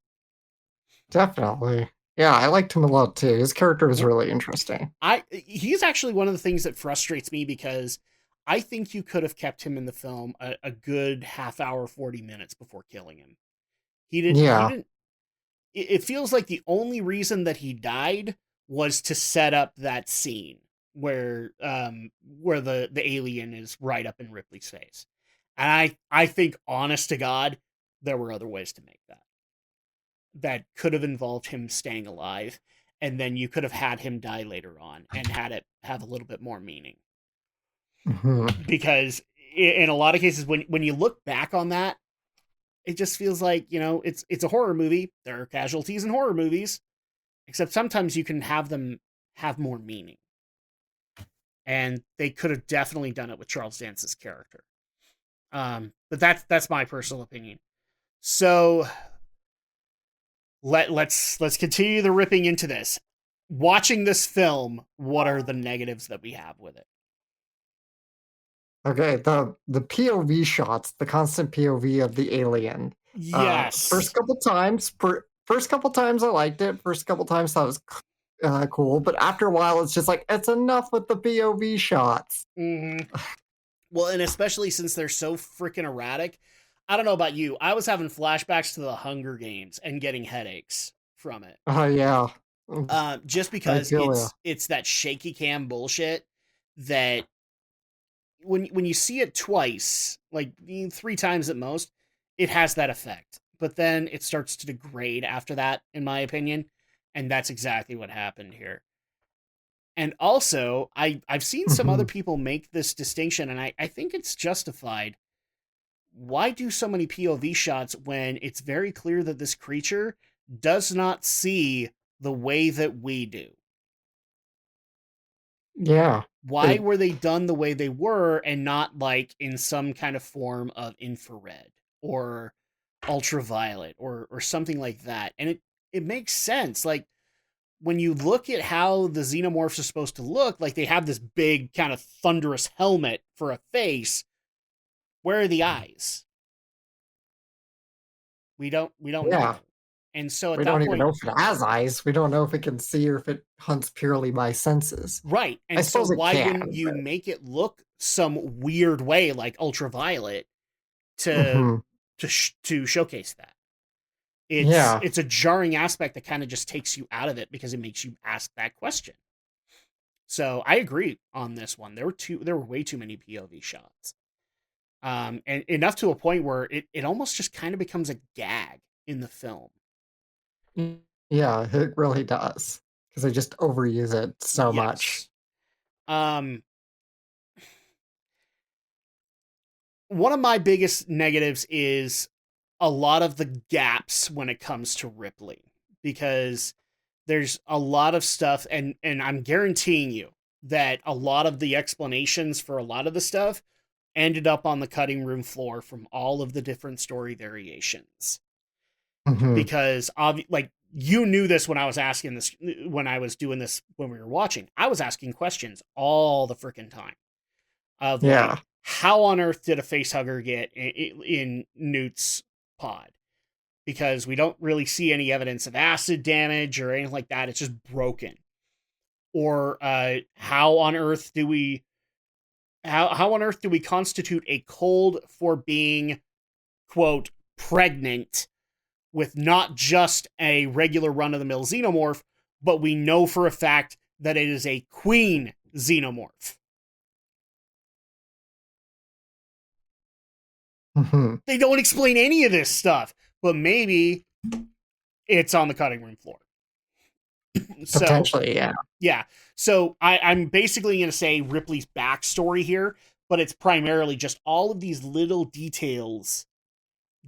Definitely. Yeah, I liked him a lot too. His character was Yeah. really interesting. He's actually one of the things that frustrates me because I think you could have kept him in the film a good half hour, 40 minutes before killing him. He Yeah. didn't, it feels like the only reason that he died was to set up that scene where the alien is right up in Ripley's face. And I think, honest to God, there were other ways to make that could have involved him staying alive, and then you could have had him die later on and had it have a little bit more meaning. Because in a lot of cases, when you look back on that, it just feels like, it's a horror movie. There are casualties in horror movies, except sometimes you can have them have more meaning. And they could have definitely done it with Charles Dance's character. But that's my personal opinion. So let's continue the ripping into this. Watching this film, what are the negatives that we have with it? Okay, the POV shots, the constant POV of the alien. Yes. First couple times I liked it. First couple times that was cool, but after a while it's just like, it's enough with the POV shots. Mm-hmm. Well, and especially since they're so freaking erratic. I don't know about you. I was having flashbacks to the Hunger Games and getting headaches from it. Oh yeah. Just because it's that shaky cam bullshit that when you see it twice, like 3 times at most, it has that effect. But then it starts to degrade after that, in my opinion. And that's exactly what happened here. And also, I've seen some other people make this distinction, and I think it's justified. Why do so many POV shots when it's very clear that this creature does not see the way that we do? Yeah. Why were they done the way they were and not like in some kind of form of infrared or ultraviolet or something like that? And it makes sense. Like, when you look at how the xenomorphs are supposed to look, like they have this big kind of thunderous helmet for a face. Where are the eyes? We don't know. And so at we that don't point, even know if it has eyes. We don't know if it can see or if it hunts purely by senses. Right. And so why wouldn't you make it look some weird way like ultraviolet to showcase that? It's a jarring aspect that kind of just takes you out of it because it makes you ask that question. So I agree on this one. There were way too many POV shots. And enough to a point where it almost just kind of becomes a gag in the film. Yeah, it really does. Because they just overuse it so much. One of my biggest negatives is a lot of the gaps when it comes to Ripley, because there's a lot of stuff, and I'm guaranteeing you that a lot of the explanations for a lot of the stuff ended up on the cutting room floor from all of the different story variations. Because like, you knew this when I was asking this, when I was doing this, when we were watching, I was asking questions all the freaking time of like, how on earth did a facehugger get in Newt's pod? Because we don't really see any evidence of acid damage or anything like that. It's just broken. Or how on earth do we constitute a cold for being, quote, pregnant with not just a regular run-of-the-mill xenomorph, but we know for a fact that it is a queen xenomorph? They don't explain any of this stuff, but maybe it's on the cutting room floor. So, potentially, yeah. Yeah. So I'm basically going to say Ripley's backstory here, but it's primarily just all of these little details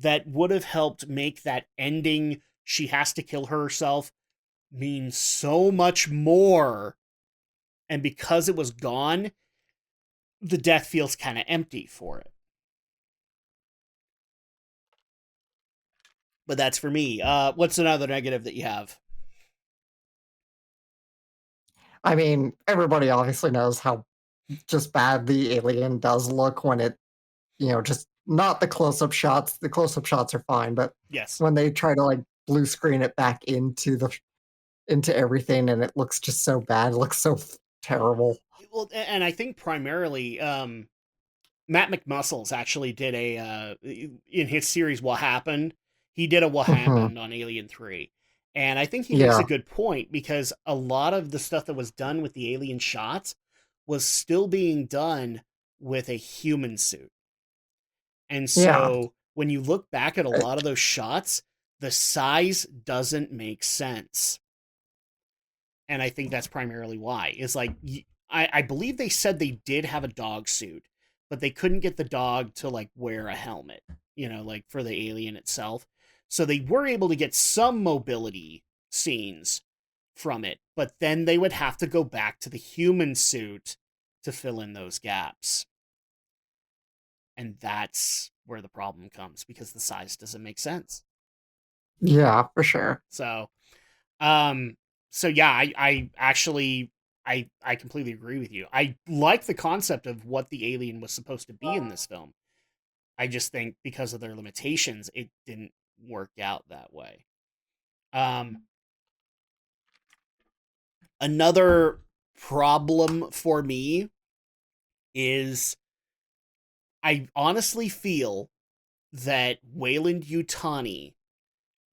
that would have helped make that ending, she has to kill herself, mean so much more. And because it was gone, the death feels kind of empty for it. But that's for me. What's another negative that you have? I mean, everybody obviously knows how just bad the alien does look when it, just not the close-up shots. The close-up shots are fine, but when they try to like blue screen it back into everything, and it looks just so bad. It looks so terrible. Well, and I think primarily, Matt McMuscles actually did in his series What Happened. He did a What Happened on Alien 3. And I think he makes a Yeah. good point, because a lot of the stuff that was done with the alien shots was still being done with a human suit. And Yeah. so when you look back at a Uh, lot of those shots, the size doesn't make sense. And I think that's primarily why. It's like, I believe they said they did have a dog suit, but they couldn't get the dog to like wear a helmet, like for the alien itself. So they were able to get some mobility scenes from it, but then they would have to go back to the human suit to fill in those gaps. And that's where the problem comes, because the size doesn't make sense. yeah, for sure. So, um, yeah, I actually, I completely agree with you. I like the concept of what the alien was supposed to be in this film. I just think because of their limitations, it didn't work out that way. Another problem for me is I honestly feel that Wayland Yutani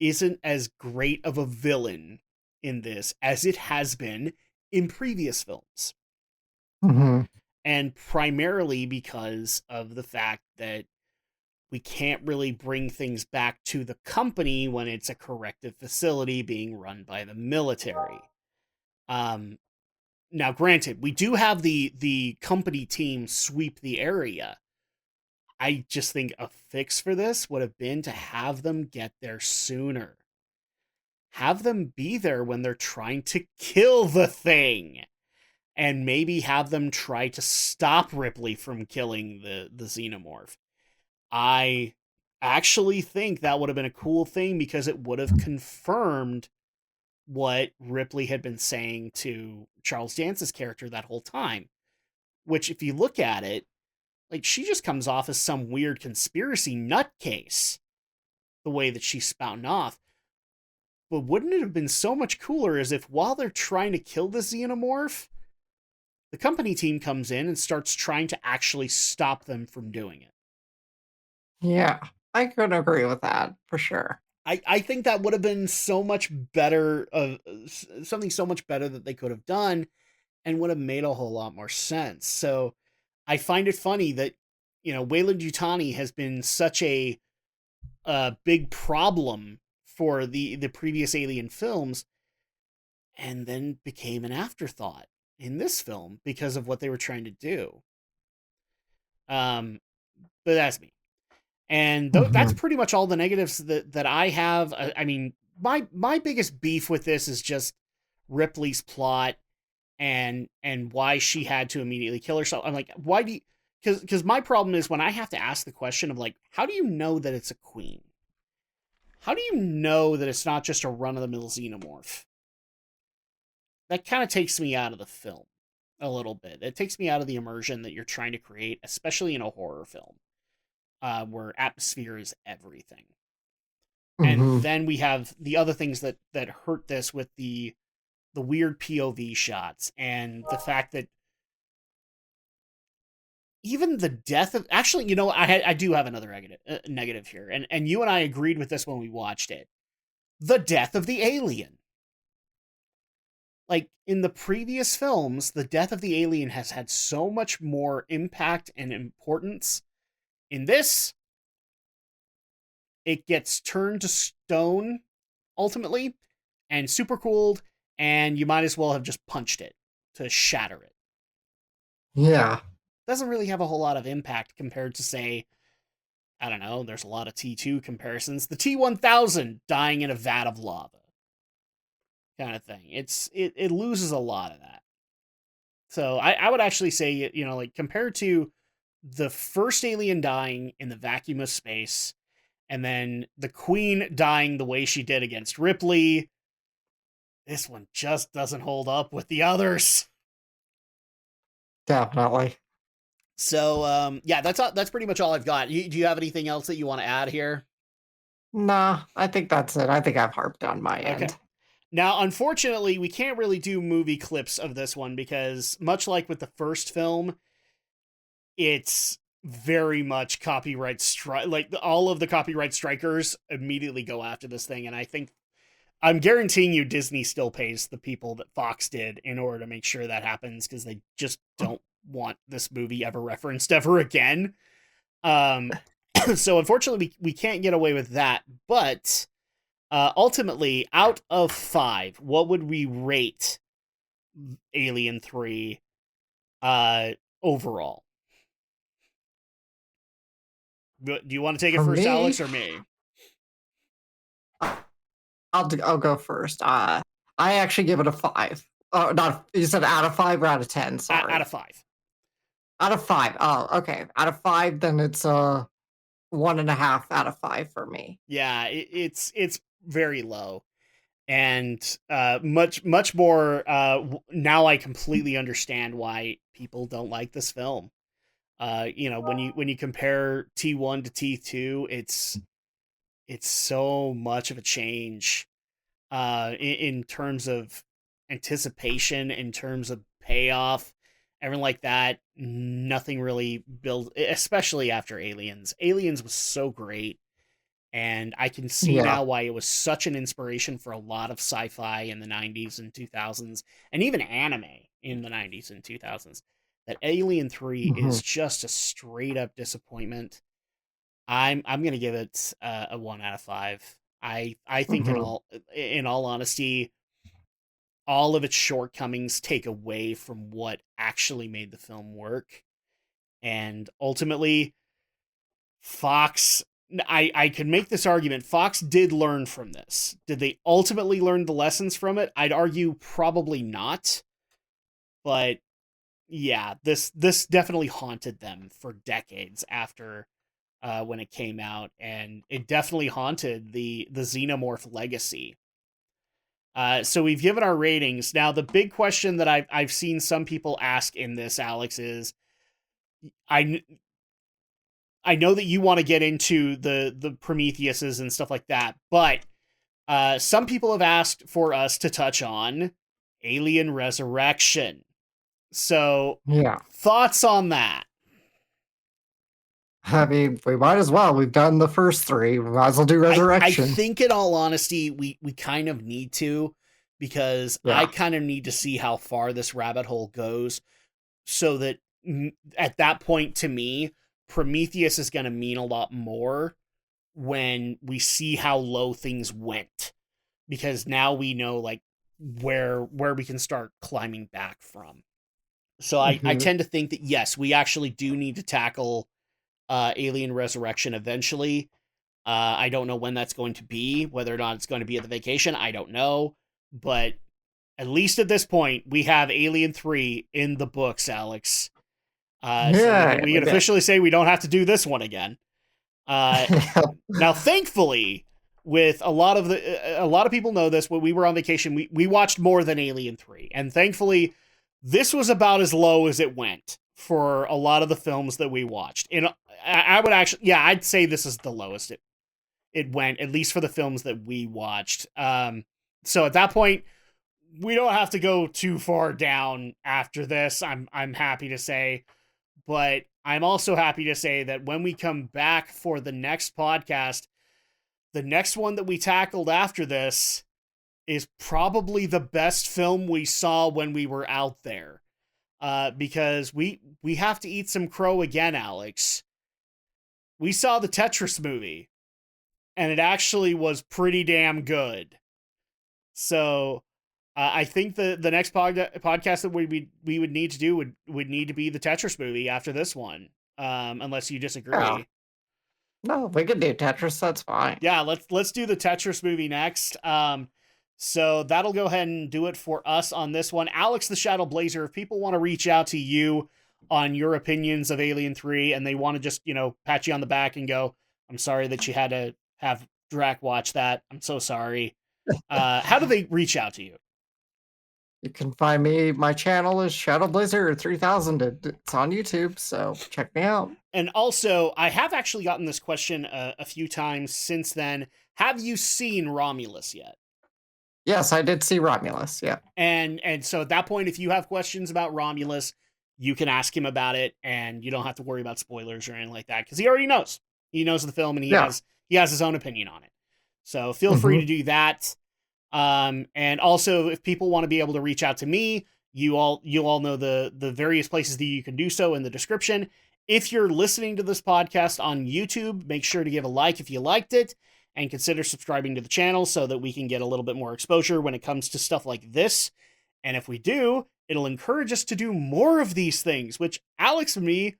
isn't as great of a villain in this as it has been in previous films. Hmm. And primarily because of the fact that we can't really bring things back to the company when it's a corrective facility being run by the military. Now, granted, we do have the company team sweep the area. I just think a fix for this would have been to have them get there sooner. Have them be there when they're trying to kill the thing. And maybe have them try to stop Ripley from killing the xenomorph. I actually think that would have been a cool thing, because it would have confirmed what Ripley had been saying to Charles Dance's character that whole time. Which, if you look at it, like, she just comes off as some weird conspiracy nutcase, the way that she's spouting off. But wouldn't it have been so much cooler as if, while they're trying to kill the xenomorph, the company team comes in and starts trying to actually stop them from doing it? Yeah, I could agree with that for sure. I think that would have been so much better, something so much better that they could have done, and would have made a whole lot more sense. So I find it funny that, Wayland Yutani has been such a big problem for the previous Alien films, and then became an afterthought in this film because of what they were trying to do. But that's me. And that's Hmm. pretty much all the negatives that I have. I mean, my biggest beef with this is just Ripley's plot, and why she had to immediately kill herself. I'm like, why do you? Because my problem is, when I have to ask the question of, like, how do you know that it's a queen? How do you know that it's not just a run of the mill xenomorph? That kind of takes me out of the film a little bit. It takes me out of the immersion that you're trying to create, especially in a horror film, where atmosphere is everything. And Hmm. then we have the other things that hurt this, with the weird POV shots, and the fact that even the death of, actually, I do have another negative here, and you and I agreed with this when we watched it. The death of the alien. Like, in the previous films, the death of the alien has had so much more impact and importance. In this, it gets turned to stone ultimately, and super cooled, and you might as well have just punched it to shatter it. Yeah. Doesn't really have a whole lot of impact compared to, say, I don't know, there's a lot of T2 comparisons. The T1000 dying in a vat of lava, kind of thing. It loses a lot of that. So I would actually say, like, compared to the first alien dying in the vacuum of space, and then the Queen dying the way she did against Ripley, this one just doesn't hold up with the others. Definitely. So yeah, that's pretty much all I've got. Do you have anything else that you want to add here? Nah, I think that's it. I think I've harped on my Okay. end. Now, unfortunately, we can't really do movie clips of this one, because, much like with the first film, it's very much copyright strike. Like, all of the copyright strikers immediately go after this thing, and I think I'm guaranteeing you Disney still pays the people that Fox did in order to make sure that happens, because they just don't want this movie ever referenced ever again. So unfortunately, we can't get away with that. But ultimately, out of 5, what would we rate Alien 3 overall? Do you want to take it For first, me, Alex, or me? I'll go first. I actually give it a 5. Oh, not you said out of 5 or out of 10? Sorry, Out of 5. Out of 5. Oh, okay. Out of 5, then it's a 1.5 out of 5 for me. Yeah, it's very low, and much more. Now I completely understand why people don't like this film. When you compare T1 to T2, it's so much of a change in terms of anticipation, in terms of payoff, everything like that. Nothing really built, especially after Aliens. Aliens was so great, and I can see Yeah. now why it was such an inspiration for a lot of sci-fi in the 90s and 2000s, and even anime in the 90s and 2000s. That Alien 3 Mhm. is just a straight up disappointment. I'm gonna give it a 1 out of 5. I think Mhm. in all honesty, all of its shortcomings take away from what actually made the film work, and ultimately, Fox. I could make this argument. Fox did learn from this. Did they ultimately learn the lessons from it? I'd argue probably not. But yeah, this definitely haunted them for decades after when it came out, and it definitely haunted the Xenomorph legacy. So we've given our ratings. Now, the big question that I've seen some people ask in this, Alex, is I I know that you want to get into the Prometheuses and stuff like that, but some people have asked for us to touch on Alien Resurrection. So, Yeah. thoughts on that? I mean, we might as well. We've done the first 3. We might as well do I Resurrection. think, in all honesty, we kind of need to, because I Yeah. kind of need to see how far this rabbit hole goes, so that at that point, to me, Prometheus is going to mean a lot more when we see how low things went, because now we know, like, where we can start climbing back from. So I Mhm. tend to think that yes, we actually do need to tackle Alien Resurrection eventually. I don't know when that's going to be, whether or not it's going to be at the vacation. I don't know, but at least at this point, we have Alien 3 in the books, Alex. So Yeah, we we can did. officially say we don't have to do this one again. Uh, Now, thankfully, with a lot of people know this. When we were on vacation, we watched more than Alien 3, and thankfully, this was about as low as it went for a lot of the films that we watched. And I would actually, yeah, I'd say this is the lowest it went, at least for the films that we watched. So at that point, we don't have to go too far down after this. I'm happy to say, but I'm also happy to say that when we come back for the next podcast, the next one that we tackled after this is probably the best film we saw when we were out there. Because we have to eat some crow again, Alex. We saw the Tetris movie, and it actually was pretty damn good. So I think the next podcast that we would need to do would need to be the Tetris movie after this one, unless you Yeah. disagree. No, we could do Tetris. That's fine. Yeah, let's do the Tetris movie next. So that'll go ahead and do it for us on this one. Alex the Shadow Blazer, if people want to reach out to you on your opinions of Alien 3 and they want to just, pat you on the back and go, I'm sorry that you had to have Drac watch that. I'm so sorry. How do they reach out to you? You can find me. My channel is Shadow Blazer 3000. It's on YouTube, so check me out. And also, I have actually gotten this question a few times since then. Have you seen Romulus yet? Yes, I did see Romulus. Yeah. And so at that point, if you have questions about Romulus, you can ask him about it, and you don't have to worry about spoilers or anything like that, because he already knows. He knows the film, and he Yeah. has his own opinion on it. So feel free Mhm. to do that. And also, if people want to be able to reach out to me, you all know the various places that you can do so in the description. If you're listening to this podcast on YouTube, make sure to give a like if you liked it, and consider subscribing to the channel so that we can get a little bit more exposure when it comes to stuff like this. And if we do, it'll encourage us to do more of these things, which Alex and me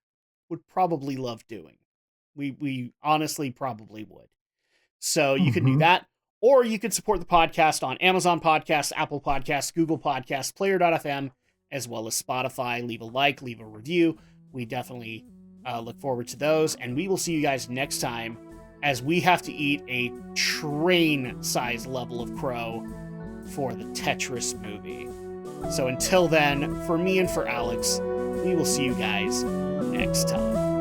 would probably love doing. We honestly probably would. So you can do that, or you can support the podcast on Amazon Podcasts, Apple Podcasts, Google Podcasts, Player.fm, as well as Spotify. Leave a like, leave a review. We definitely look forward to those, and we will see you guys next time as we have to eat a train-size level of crow for the Tetris movie. So until then, for me and for Alex, we will see you guys next time.